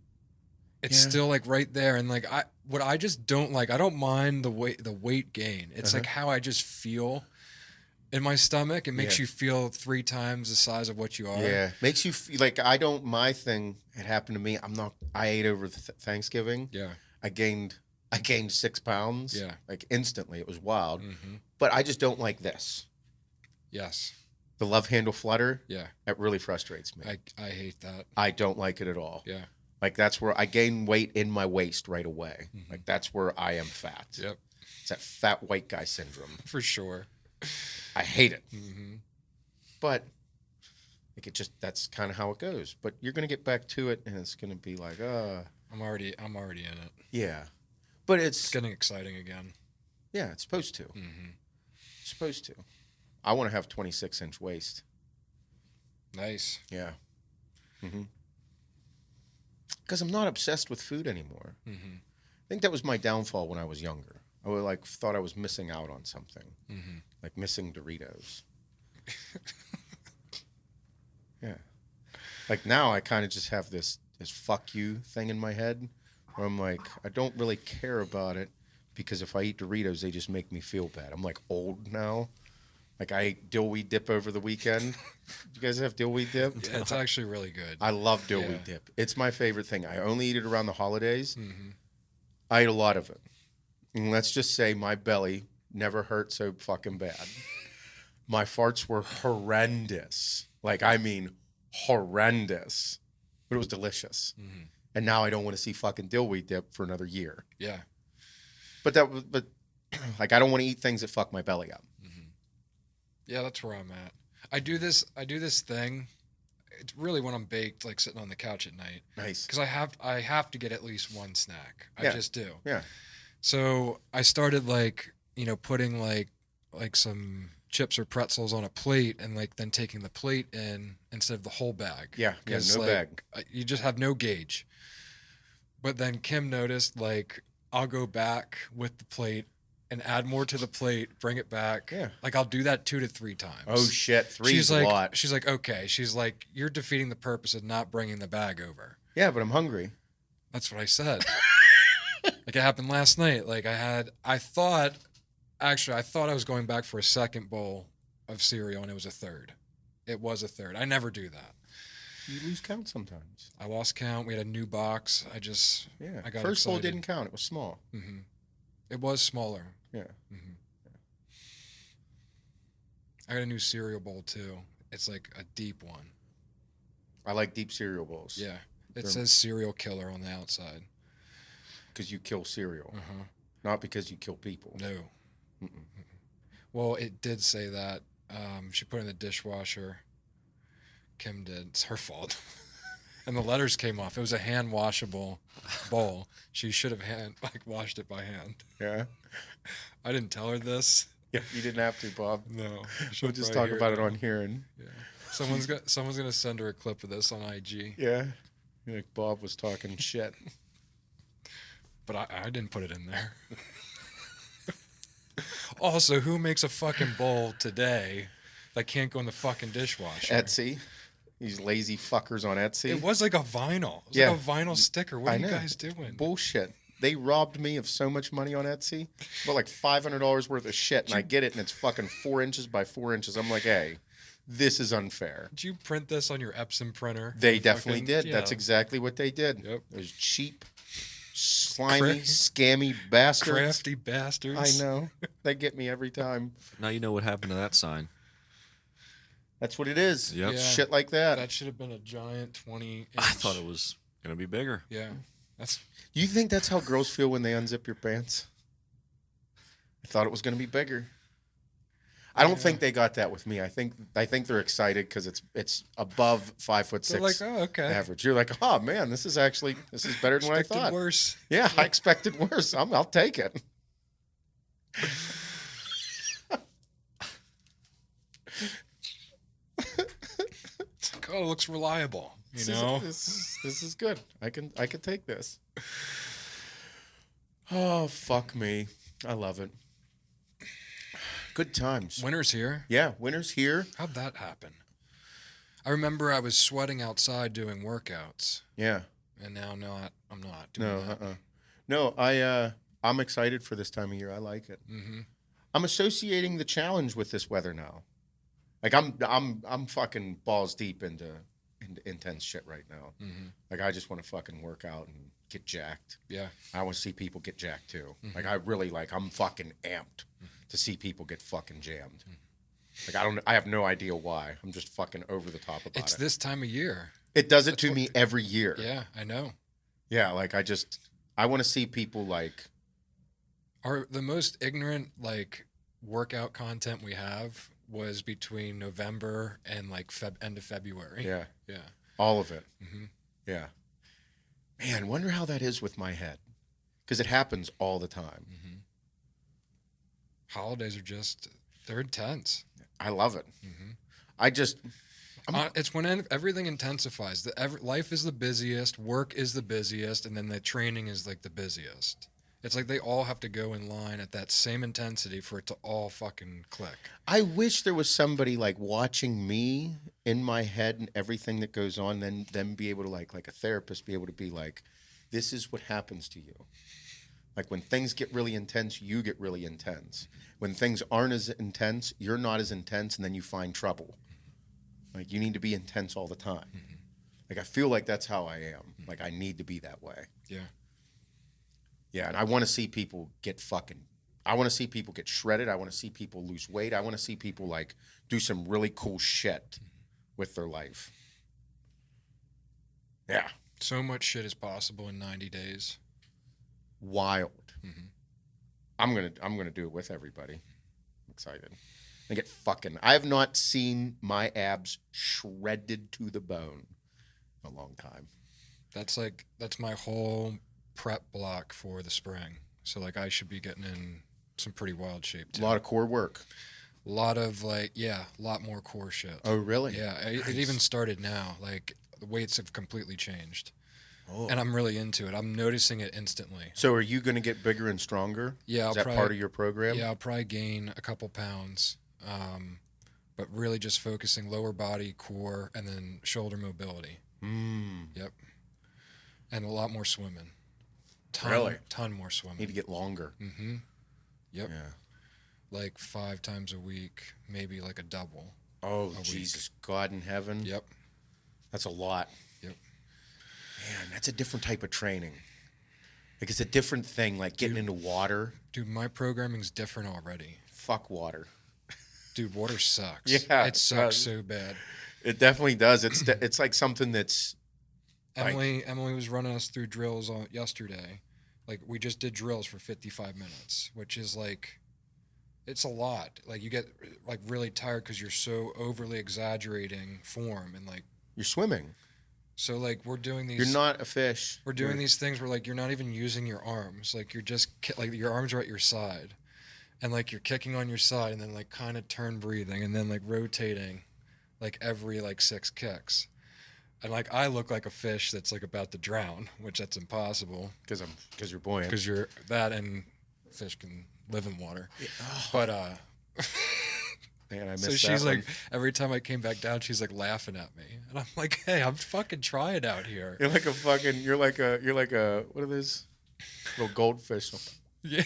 it's Yeah. still, like, right there. And, like, what I just don't like, I don't mind the weight gain. It's like how I just feel in my stomach. It makes Yeah. you feel 3 times the size of what you are. Yeah, makes you feel like my thing. It happened to me. I ate over Thanksgiving. Yeah. I gained 6 pounds. Yeah. Like instantly. It was wild. Mm-hmm. But I just don't like this. Yes. The love handle flutter. Yeah. That really frustrates me. I hate that. I don't like it at all. Yeah. Like that's where I gain weight in my waist right away. Mm-hmm. Like that's where I am fat. Yep. It's that fat white guy syndrome. For sure. I hate it. Mm-hmm. But like that's kind of how it goes. But you're gonna get back to it, and it's gonna be like, I'm already in it. yeah. But It's getting exciting again. yeah, it's supposed to. Mm-hmm. It's supposed to. I want to have 26-inch waist. Nice. Yeah. Because I'm not obsessed with food anymore. Mm-hmm. I think that was my downfall when I was younger. I would thought I was missing out on something, Mm-hmm. like missing Doritos. Yeah. Like now, I kind of just have this fuck you thing in my head, where I'm like, I don't really care about it because if I eat Doritos, they just make me feel bad. I'm like old now. Like I ate dillweed dip over the weekend. You guys have dillweed dip? Yeah, it's actually really good. I love dillweed Yeah. dip. It's my favorite thing. I only eat it around the holidays. Mm-hmm. I eat a lot of it. And let's just say my belly never hurt so fucking bad. My farts were horrendous. Like, I mean, horrendous. But it was delicious. Mm-hmm. And now I don't want to see fucking dillweed dip for another year. Yeah. But like, I don't want to eat things that fuck my belly up. Yeah, that's where I'm at. I do this thing. It's really when I'm baked, like sitting on the couch at night. Nice. Because I have to get at least one snack. I Yeah. just do. Yeah. So I started putting like some chips or pretzels on a plate and like then taking the plate in instead of the whole bag. Yeah. Yeah. No bag. You just have no gauge. But then Kim noticed like I'll go back with the plate and add more to the plate, bring it back. Yeah. Like I'll do that 2 to 3 times. Oh, shit. Three's a lot. She's like, okay. She's like, you're defeating the purpose of not bringing the bag over. Yeah, but I'm hungry. That's what I said. Like it happened last night. Like I thought I was going back for a second bowl of cereal and it was a third. It was a third. I never do that. You lose count sometimes. I lost count. We had a new box. Yeah. I got First bowl excited. didn't count. It was small. Mm-hmm. It was smaller. Yeah. Mm-hmm. I got a new cereal bowl too. It's like a deep one. I like deep cereal bowls. Yeah. It They're- says serial killer on the outside. Because you kill cereal, Uh-huh. not because you kill people. No. Well, it did say that. She put it in the dishwasher. Kim did. It's her fault. and the letters came off. It was a hand washable bowl. She should have washed it by hand. Yeah. I didn't tell her this. Yeah, you didn't have to, Bob. No. We'll just talk about it on here. And yeah. Someone's gonna send her a clip of this on IG. yeah. Like Bob was talking shit. But I didn't put it in there. Also, who makes a fucking bowl today that can't go in the fucking dishwasher? Etsy. These lazy fuckers on Etsy. It was like a vinyl. It was like a vinyl sticker. What are you guys doing? Bullshit. They robbed me of so much money on Etsy. But like $500 worth of shit. And I get it, and it's fucking 4 inches by 4 inches. I'm like, hey, this is unfair. Did you print this on your Epson printer? They definitely did. Yeah. That's exactly what they did. Yep. Those cheap, slimy, scammy bastards. Crafty bastards. I know. They get me every time. Now you know what happened to that sign. That's what it is. Yep. Yeah. Shit like that. That should have been a giant 20-inch. I thought it was going to be bigger. Yeah. That's You think that's how girls feel when they unzip your pants? I thought it was going to be bigger. I don't think they got that with me. I think they're excited because it's above 5'6". They're like, oh, okay. Average. You're like, oh man, this is better than what I Expected thought. worse. Yeah, I expected worse. I'll take it. Oh, it looks reliable. This is good. I can take this. Oh, fuck me. I love it. Good times. Winter's here. Yeah, winter's here. How'd that happen? I remember I was sweating outside doing workouts, Yeah. and now I'm not doing that. No, I'm excited for this time of year. I like it. Mm-hmm. I'm associating the challenge with this weather now. Like I'm fucking balls deep into intense shit right now. Mm-hmm. Like I just want to fucking work out and get jacked. Yeah. I want to see people get jacked too. Mm-hmm. Like I'm fucking amped to see people get fucking jammed. Like I have no idea why. I'm just fucking over the top about It's it. this time of year. It does it to me every year. Yeah, I know. Yeah, like I want to see people like The most ignorant like workout content we have was between November and like end of February. yeah, Yeah. all of it. Mm-hmm. Yeah. Man, wonder how that is with my head. Because it happens all the time. Mm-hmm. Holidays are they're intense. I love it. Mm-hmm. It's when everything intensifies. Life is the busiest, work is the busiest, and then the training is like the busiest. It's like they all have to go in line at that same intensity for it to all fucking click. I wish there was somebody like watching me in my head and everything that goes on, then be able to like a therapist, be able to be like, this is what happens to you. Like when things get really intense, you get really intense. When things aren't as intense, you're not as intense, and then you find trouble. Like you need to be intense all the time. Mm-hmm. Like I feel like that's how I am. Like I need to be that way. Yeah. Yeah, and I want to see people I want to see people get shredded. I want to see people lose weight. I want to see people like do some really cool shit with their life. Yeah. So much shit is possible in 90 days. Wild. Mm-hmm. I'm gonna do it with everybody. I'm excited. I have not seen my abs shredded to the bone in a long time. That's my whole prep block for the spring. So like I should be getting in some pretty wild shape too. A lot of core work. A lot of a lot more core shit. Oh, really? Yeah, Nice. it even started now. Like the weights have completely changed. Oh. And I'm really into it. I'm noticing it instantly. So are you going to get bigger and stronger? Yeah, Is that part of your program? Yeah, I'll probably gain a couple pounds. But really just focusing lower body, core, and then shoulder mobility. Yep. And a lot more swimming. Ton more swimming. Need to get longer. Mm-hmm. Yep. Yeah. Like 5 times a week, maybe like a double. Oh, Jesus. God in heaven. Yep. That's a lot. Yep. Man, that's a different type of training. Like it's a different thing, like getting into water. Dude, my programming's different already. Fuck water. Dude, water sucks. Yeah, it sucks so bad. It definitely does. It's like something that's Emily was running us through drills yesterday. Like we just did drills for 55 minutes, which is like, it's a lot. Like you get like really tired because you're so overly exaggerating form and like you're swimming. So like we're doing these. You're not a fish. We're doing these things where like you're not even using your arms. Like you're just like your arms are at your side, and like you're kicking on your side, and then like kind of turn breathing, and then like rotating, like every like 6 kicks. And like I look like a fish that's like about to drown, which that's impossible Because you're buoyant. because you're that and fish can live in water. Yeah. But Man, I missed so that she's one. like every time I came back down, she's like laughing at me, and I'm like, hey, I'm fucking trying out here. You're like a what are those little goldfish? Yeah,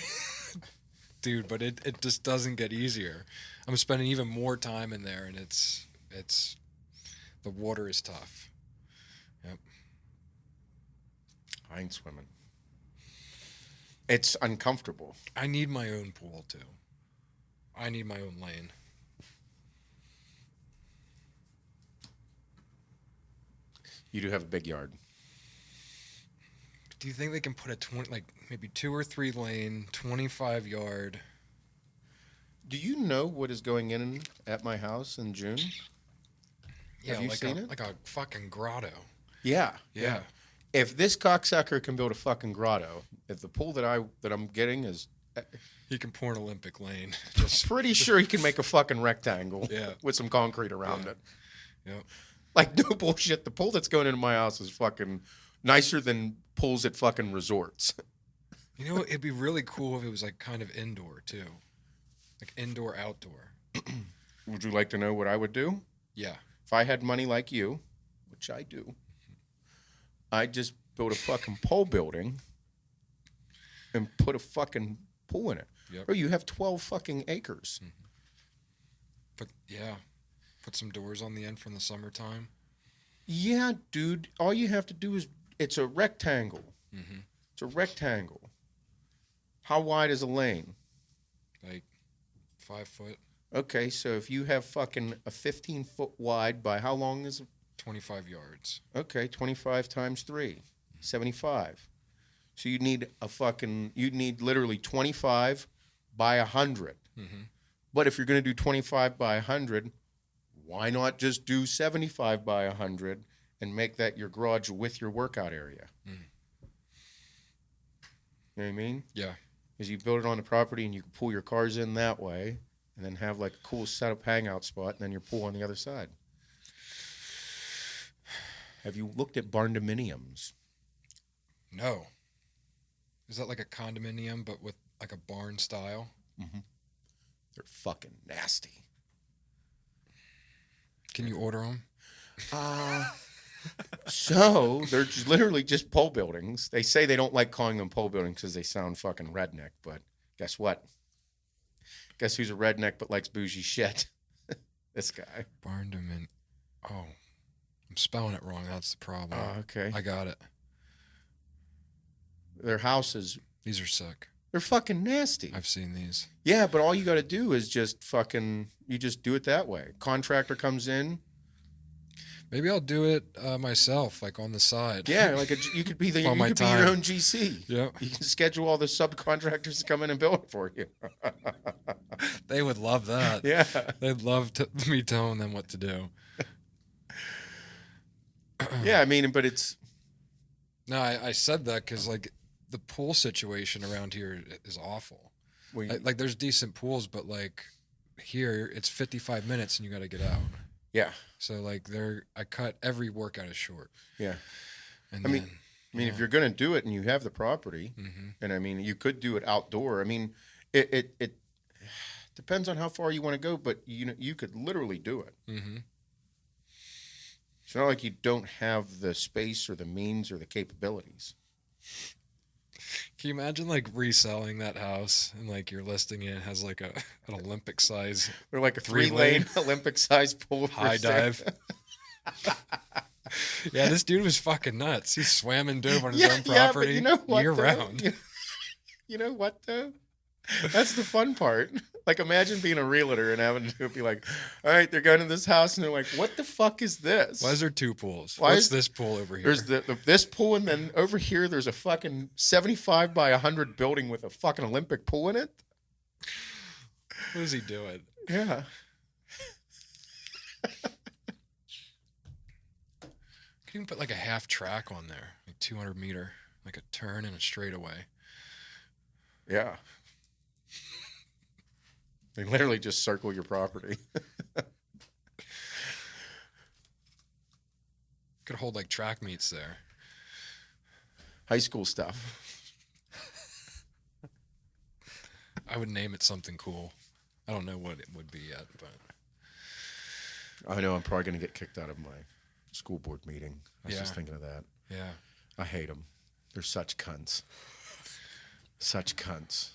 dude, but it just doesn't get easier. I'm spending even more time in there, and it's the water is tough. Yep. I ain't swimming. It's uncomfortable. I need my own pool too. I need my own lane. You do have a big yard. Do you think they can put a 20, like maybe 2 or 3 lane, 25 yard? Do you know what is going in at my house in June? Yeah, Have you like seen a, it? like a fucking grotto. Yeah. Yeah. If this cocksucker can build a fucking grotto, if the pool that I'm getting is, He can pour an Olympic lane. just pretty sure he can make a fucking rectangle. Yeah. With some concrete around Yeah. it. Yep. Like, no bullshit. The pool that's going into my house is fucking nicer than pools at fucking resorts. You know, it'd be really cool if it was like kind of indoor too, like indoor outdoor. Would you like to know what I would do? Yeah. If I had money like you, which I do, I'd just build a fucking pole building and put a fucking pool in it. Yep. Bro, you have 12 fucking acres. Put some doors on the end from the summertime. Yeah, dude. All you have to do is, it's a rectangle. Mm-hmm. It's a rectangle. How wide is a lane? Like 5 foot, Okay, so if you have fucking a 15-foot wide by how long is it? 25 yards. Okay, 25 times 3, 75. So you'd need literally 25 by 100. Mm-hmm. But if you're going to do 25 by 100, why not just do 75 by 100 and make that your garage with your workout area? Mm. You know what I mean? Yeah. Because you build it on the property and you can pull your cars in that way and then have like a cool setup hangout spot and then your pool on the other side. Have you looked at barndominiums? No. Is that like a condominium but with like a barn style? Mm-hmm. They're fucking nasty. Can you order them? So they're literally just pole buildings. They say they don't like calling them pole buildings because they sound fucking redneck. But guess what? Guess who's a redneck but likes bougie shit? This guy. Barndominium. Oh, I'm spelling it wrong. That's the problem. Oh, okay. I got it. Their houses, These are sick. they're fucking nasty. I've seen these. Yeah, but all you got to do is just you just do it that way. Contractor comes in. Maybe I'll do it myself, like on the side. Yeah, like you could be you On my could be your time. own GC. Yep. You can schedule all the subcontractors to come in and build it for you. They would love that. Yeah. They'd love me telling them what to do. Yeah, I mean, but it's No, I said that because like the pool situation around here is awful. Like there's decent pools, but like here it's 55 minutes and you got to get out. yeah. So like I cut every workout is short. Yeah. And I mean, if you're going to do it and you have the property, mm-hmm. and I mean, you could do it outdoor. I mean, it depends on how far you want to go, but you could literally do it. Mm-hmm. It's not like you don't have the space or the means or the capabilities. Can you imagine like reselling that house and like you're listing it has like an Olympic size They're like a 3-lane 3-lane Olympic-sized pool. for high sale. dive? Yeah, this dude was fucking nuts. He swam and dove on his own property but you know what, year though? round. You know what, though? That's the fun part. Like, imagine being a realtor and having to be like, all right, they're going to this house, and they're like, what the fuck is this? Why is there 2 pools? Why What's is- this pool over here? There's this pool, and then over here, there's a fucking 75 by 100 building with a fucking Olympic pool in it. What is he doing? Yeah. could even put like a half track on there, like 200 meter, like a turn and a straightaway. Yeah. They literally just circle your property. Could hold like track meets there. High school stuff. I would name it something cool. I don't know what it would be yet, but I know I'm probably going to get kicked out of my school board meeting. I was Yeah. just thinking of that. yeah. I hate them. They're such cunts. Such cunts.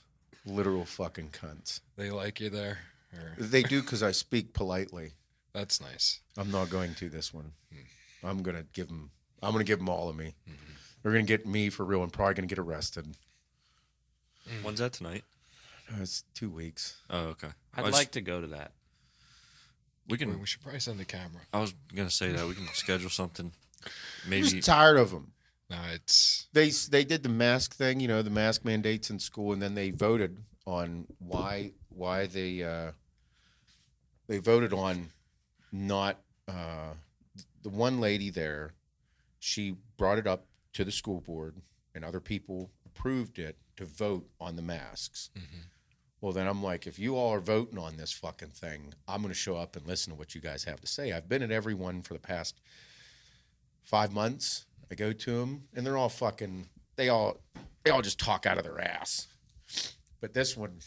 Literal fucking cunts. They like you there? Or... They do because I speak politely. That's nice. I'm not going to this one. I'm going to give them all of me. Mm-hmm. They're going to get me for real and probably going to get arrested. When's that tonight? It's 2 weeks. Oh, okay. I'd like to go to that. We can. We should probably send the camera. I was gonna say that we can schedule something. I'm Maybe. just tired of them. No, it's They did the mask thing, you know, the mask mandates in school, and then they voted on why they voted on not the one lady there. She brought it up to the school board, and other people approved it to vote on the masks. Mm-hmm. Well, then I'm like, if you all are voting on this fucking thing, I'm going to show up and listen to what you guys have to say. I've been at every one for the past 5 months. I go to them, and they're all fucking. They all just talk out of their ass. But this one,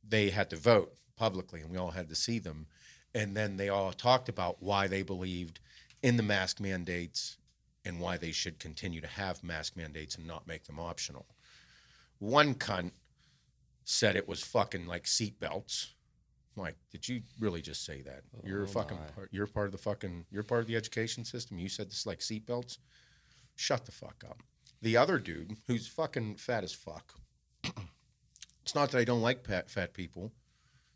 they had to vote publicly, and we all had to see them. And then they all talked about why they believed in the mask mandates and why they should continue to have mask mandates and not make them optional. One cunt said it was fucking like seat belts. I'm like, did you really just say that? You're you're part of the education system. You said this is like seat belts. Shut the fuck up. The other dude, who's fucking fat as fuck. It's not that I don't like fat people.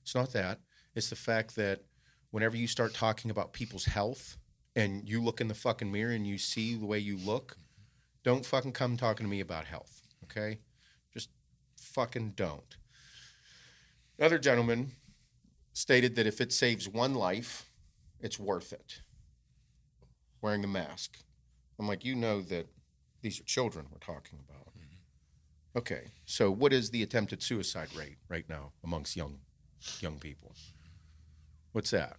It's not that. It's the fact that whenever you start talking about people's health and you look in the fucking mirror and you see the way you look, don't fucking come talking to me about health, okay? Just fucking don't. The other gentleman stated that if it saves one life, it's worth it. Wearing the mask. I'm like, you know that these are children we're talking about. Mm-hmm. Okay, so what is the attempted suicide rate right now amongst young people? What's that?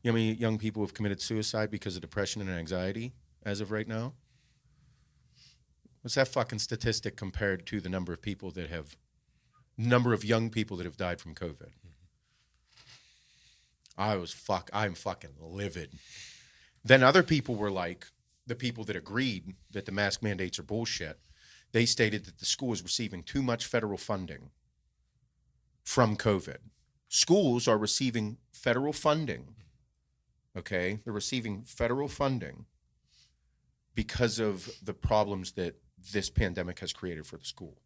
You know how many young people have committed suicide because of depression and anxiety as of right now? What's that fucking statistic compared to the number of young people that have died from COVID? I'm fucking livid. Then other people were like, the people that agreed that the mask mandates are bullshit, they stated that the school is receiving too much federal funding from COVID. Schools are receiving federal funding, okay? They're receiving federal funding because of the problems that this pandemic has created for the school.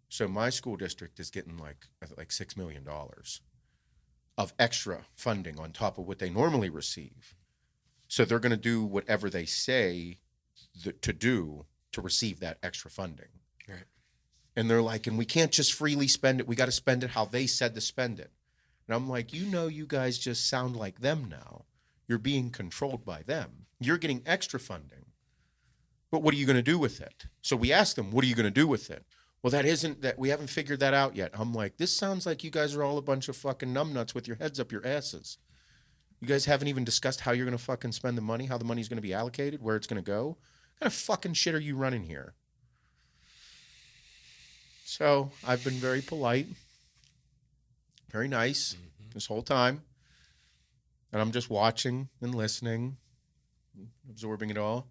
So my school district is getting like $6 million of extra funding on top of what they normally receive. So they're going to do whatever they say to do to receive that extra funding. Right. And they're like, and we can't just freely spend it. We got to spend it how they said to spend it. And I'm like, you guys just sound like them now. You're being controlled by them. You're getting extra funding. But what are you going to do with it? So we asked them, what are you going to do with it? Well, we haven't figured that out yet. I'm like, this sounds like you guys are all a bunch of fucking numbnuts with your heads up your asses. You guys haven't even discussed how you're going to fucking spend the money, how the money's going to be allocated, where it's going to go. What kind of fucking shit are you running here? So I've been very polite, very nice this whole time. And I'm just watching and listening, absorbing it all.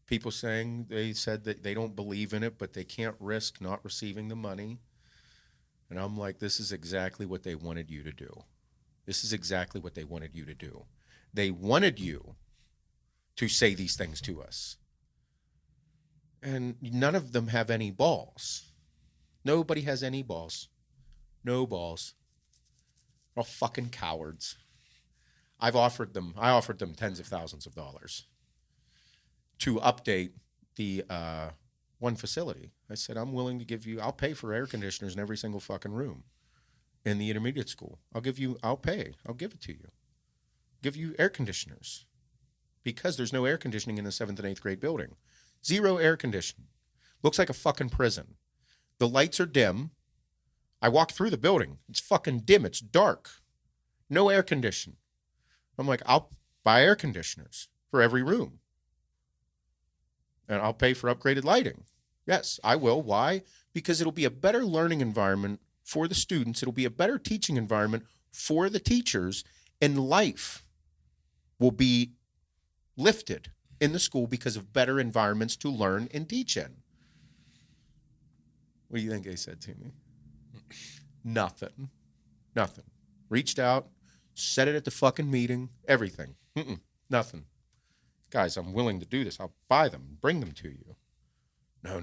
People saying they said that they don't believe in it, but they can't risk not receiving the money. And I'm like, this is exactly what they wanted you to do. This is exactly what they wanted you to do. They wanted you to say these things to us. And none of them have any balls. Nobody has any balls. No balls. They're all fucking cowards. I offered them tens of thousands of dollars to update the one facility. I said, I'm willing to I'll pay for air conditioners in every single fucking room in the intermediate school. I'll give it to you. Give you air conditioners. because there's no air conditioning in the 7th and 8th grade building. 0 air conditioning. Looks like a fucking prison. The lights are dim. I walk through the building. It's fucking dim. It's dark. No air conditioning. I'm like, I'll buy air conditioners for every room. And I'll pay for upgraded lighting. Yes, I will. Why? Because it'll be a better learning environment for the students. It'll be a better teaching environment for the teachers. And life will be lifted in the school because of better environments to learn and teach in. What do you think they said to me? Nothing. Reached out, said it at the fucking meeting, everything. Nothing. Guys, I'm willing to do this. I'll buy them, bring them to you. No.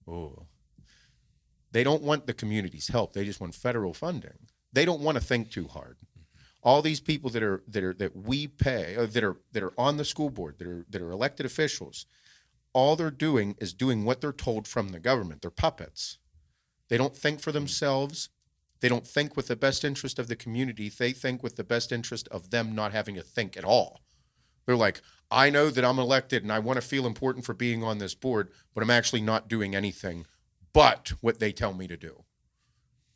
Oh. They don't want the community's help. They just want federal funding. They don't want to think too hard. All these people that we pay, that are on the school board, that are elected officials, all they're doing is doing what they're told from the government. They're puppets. They don't think for themselves. They don't think with the best interest of the community. They think with the best interest of them not having to think at all. They're like, I know that I'm elected and I want to feel important for being on this board, but I'm actually not doing anything but what they tell me to do.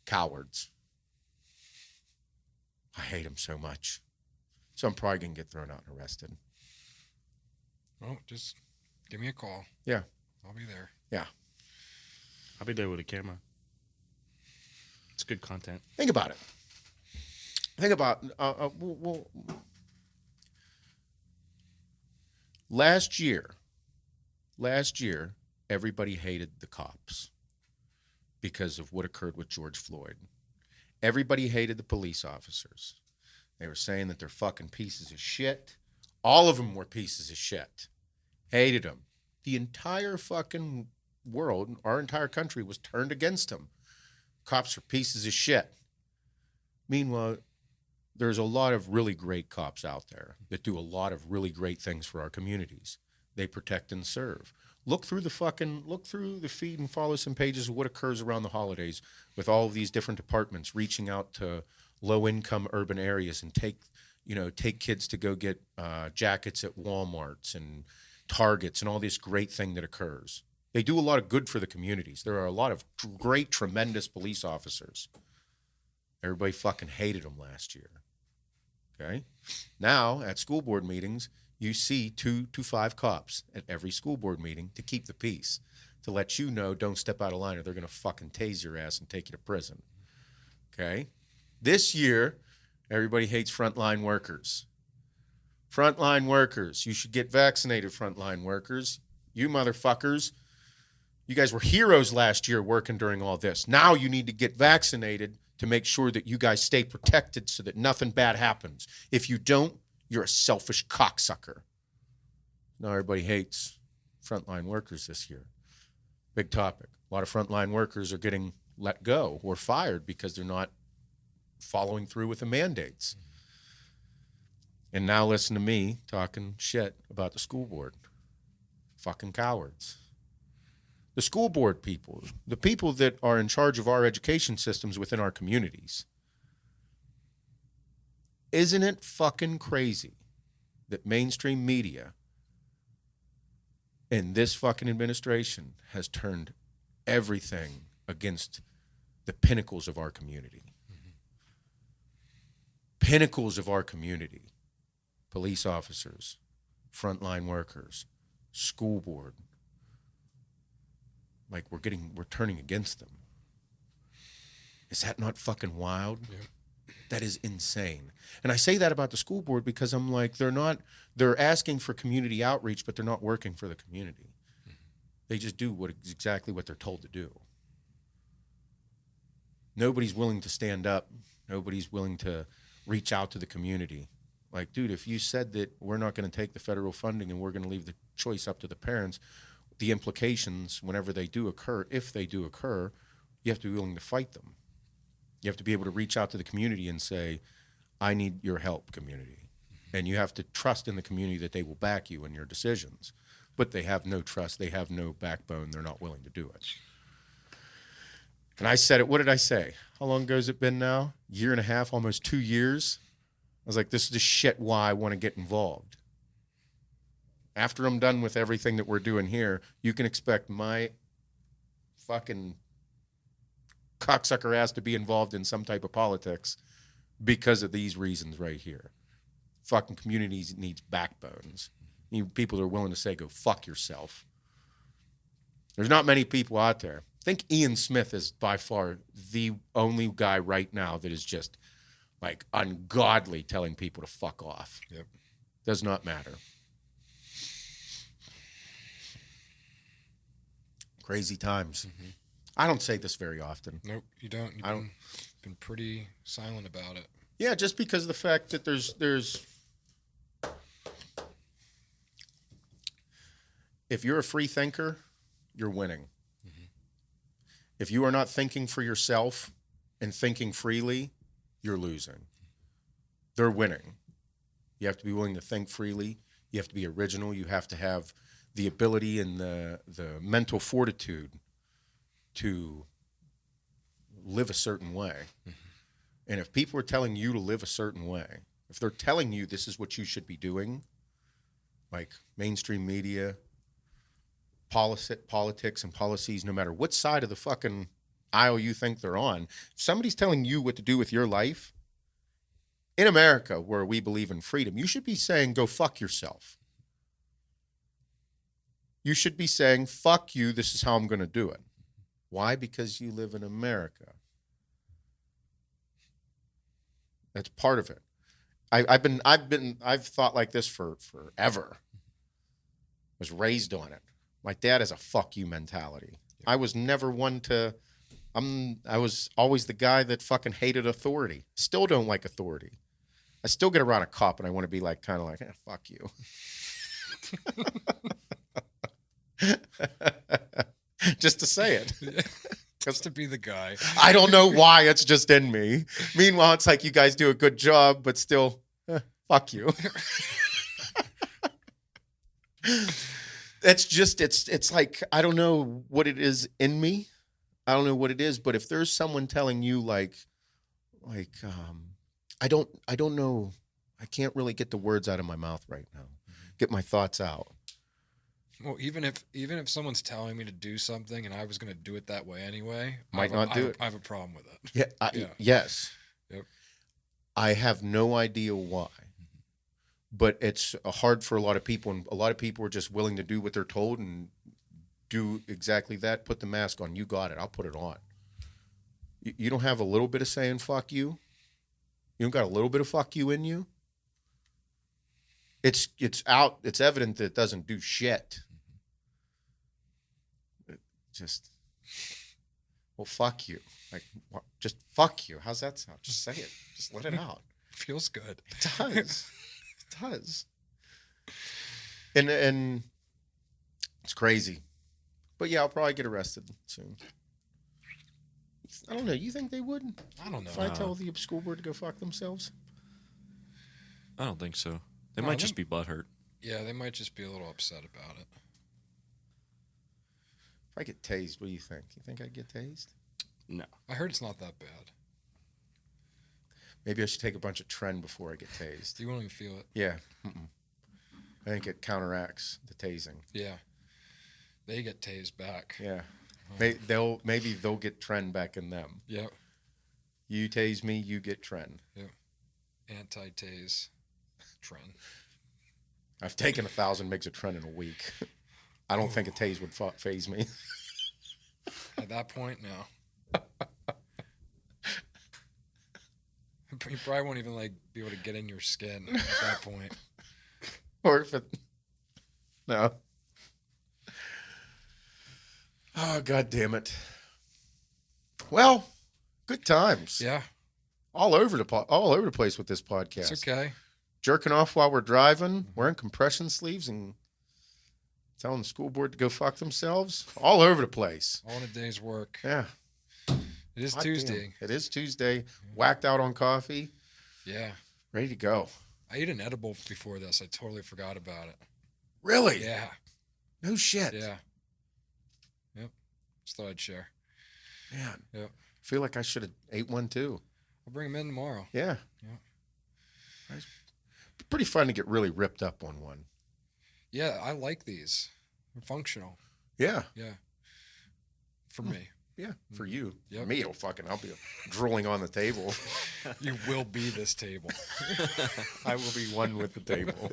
Cowards. I hate them so much. So I'm probably going to get thrown out and arrested. Well, just give me a call. Yeah. I'll be there. Yeah. I'll be there with a camera. It's good content. Think about it. Think about last year, everybody hated the cops because of what occurred with George Floyd. Everybody hated the police officers. They were saying that they're fucking pieces of shit. All of them were pieces of shit. Hated them. The entire fucking world, our entire country was turned against them. Cops are pieces of shit. Meanwhile, there's a lot of really great cops out there that do a lot of really great things for our communities. They protect and serve. Look through the feed and follow some pages of what occurs around the holidays with all of these different departments reaching out to low-income urban areas and take kids to go get jackets at Walmarts and Targets and all this great thing that occurs. They do a lot of good for the communities. There are a lot of great, tremendous police officers. Everybody fucking hated them last year. Okay? Now, at school board meetings, you see 2 to 5 cops at every school board meeting to keep the peace, to let you know don't step out of line or they're going to fucking tase your ass and take you to prison. Okay? This year, everybody hates frontline workers. Frontline workers. You should get vaccinated, frontline workers. You motherfuckers. You guys were heroes last year working during all this. Now you need to get vaccinated to make sure that you guys stay protected so that nothing bad happens. If you don't, you're a selfish cocksucker. Now everybody hates frontline workers this year. Big topic. A lot of frontline workers are getting let go or fired because they're not following through with the mandates. And now listen to me talking shit about the school board. Fucking cowards. The school board people, the people that are in charge of our education systems within our communities. Isn't it fucking crazy that mainstream media and this fucking administration has turned everything against the pinnacles of our community? Mm-hmm. Pinnacles of our community. Police officers, frontline workers, school board. Like we're turning against them. Is that not fucking wild? Yeah. That is insane. And I say that about the school board because I'm like, they're asking for community outreach, but they're not working for the community. Mm-hmm. They just do exactly what they're told to do. Nobody's willing to stand up. Nobody's willing to reach out to the community. Like, dude, if you said that we're not going to take the federal funding and we're going to leave the choice up to the parents, the implications, whenever they do occur, if they do occur, you have to be willing to fight them. You have to be able to reach out to the community and say, I need your help, community. And you have to trust in the community that they will back you in your decisions. But they have no trust. They have no backbone. They're not willing to do it. And I said it. What did I say? How long ago has it been now? 1.5 years, almost 2 years? was like, this is the shit why I want to get involved. After I'm done with everything that we're doing here, you can expect my fucking cocksucker ass to be involved in some type of politics because of these reasons right here. Fucking communities needs backbones. You need people that are willing to say, go fuck yourself. There's not many people out there. I think Ian Smith is by far the only guy right now that is just like ungodly telling people to fuck off. Yep. Does not matter. Crazy times. Mm-hmm. I don't say this very often. Nope, you don't. You've been pretty silent about it. Yeah, just because of the fact that there's if you're a free thinker, you're winning. Mm-hmm. If you are not thinking for yourself and thinking freely, you're losing. They're winning. You have to be willing to think freely. You have to be original. You have to have the ability and the mental fortitude to live a certain way. Mm-hmm. And if people are telling you to live a certain way, if they're telling you this is what you should be doing, like mainstream media, politics and policies, no matter what side of the fucking aisle you think they're on, if somebody's telling you what to do with your life, in America, where we believe in freedom, you should be saying, go fuck yourself. You should be saying, fuck you, this is how I'm going to do it. Why? Because you live in America. That's part of it. I've thought like this for forever. Was raised on it. My dad has a fuck you mentality. I was never one to, I was always the guy that fucking hated authority. Still don't like authority. I still get around a cop and I want to be like, kind of like, fuck you. Just to say it. Just to be the guy. I don't know why, it's just in me. Meanwhile, it's like you guys do a good job, but still, fuck you. It's just, it's like, I don't know what it is in me. I don't know what it is, but if there's someone telling you I don't know, I can't really get the words out of my mouth right now. Get my thoughts out. Well, even if someone's telling me to do something and I was going to do it that way anyway, I have a problem with it. Yeah. Yes. Yep. I have no idea why, but it's hard for a lot of people, and a lot of people are just willing to do what they're told and do exactly that. Put the mask on. You got it. I'll put it on. You don't have a little bit of saying fuck you? You don't got a little bit of fuck you in you? It's out. It's evident that it doesn't do shit. Just, well, fuck you. Like, just fuck you. How's that sound? Just say it. Just let it out. Feels good. It does. It does. And it's crazy. But yeah, I'll probably get arrested soon. I don't know. You think they would? I don't know. If I tell the school board to go fuck themselves? I don't think so. They might just be butthurt. Yeah, they might just be a little upset about it. If I get tased, what do you think? You think I'd get tased? No. I heard it's not that bad. Maybe I should take a bunch of Tren before I get tased. You won't even feel it. Yeah. I think it counteracts the tasing. Yeah. They get tased back. Yeah. Maybe they'll get Tren back in them. Yep. You tase me, you get Tren. Yep. Anti-tase Tren. I've taken 1,000 MIGs of Tren in a week. I don't think a tase would phase me. At that point, no. You probably won't even be able to get in your skin at that point. Or if it, no. Oh, God damn it. Well, good times. Yeah. All over the place with this podcast. It's okay. Jerking off while we're driving, wearing compression sleeves, and telling the school board to go fuck themselves. All over the place. All in a day's work. Yeah. It is Tuesday. Damn. It is Tuesday. Whacked out on coffee. Yeah. Ready to go. I ate an edible before this. I totally forgot about it. Really? Yeah. No shit. Yeah. Yep. Just thought I'd share. Man. Yep. I feel like I should have ate one too. I'll bring them in tomorrow. Yeah. Yep. Pretty fun to get really ripped up on one. Yeah, I like these. They're functional. Yeah. Yeah. For me. Yeah, for you. Yep. For me, I'll be drooling on the table. You will be this table. I will be one with the table.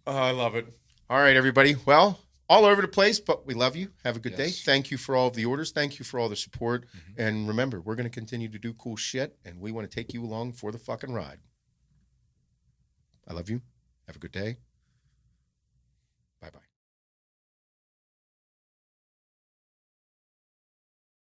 Oh, I love it. All right, everybody. Well, all over the place, but we love you. Have a good day. Thank you for all of the orders. Thank you for all the support. And remember, we're going to continue to do cool shit, and we want to take you along for the fucking ride. I love you. Have a good day.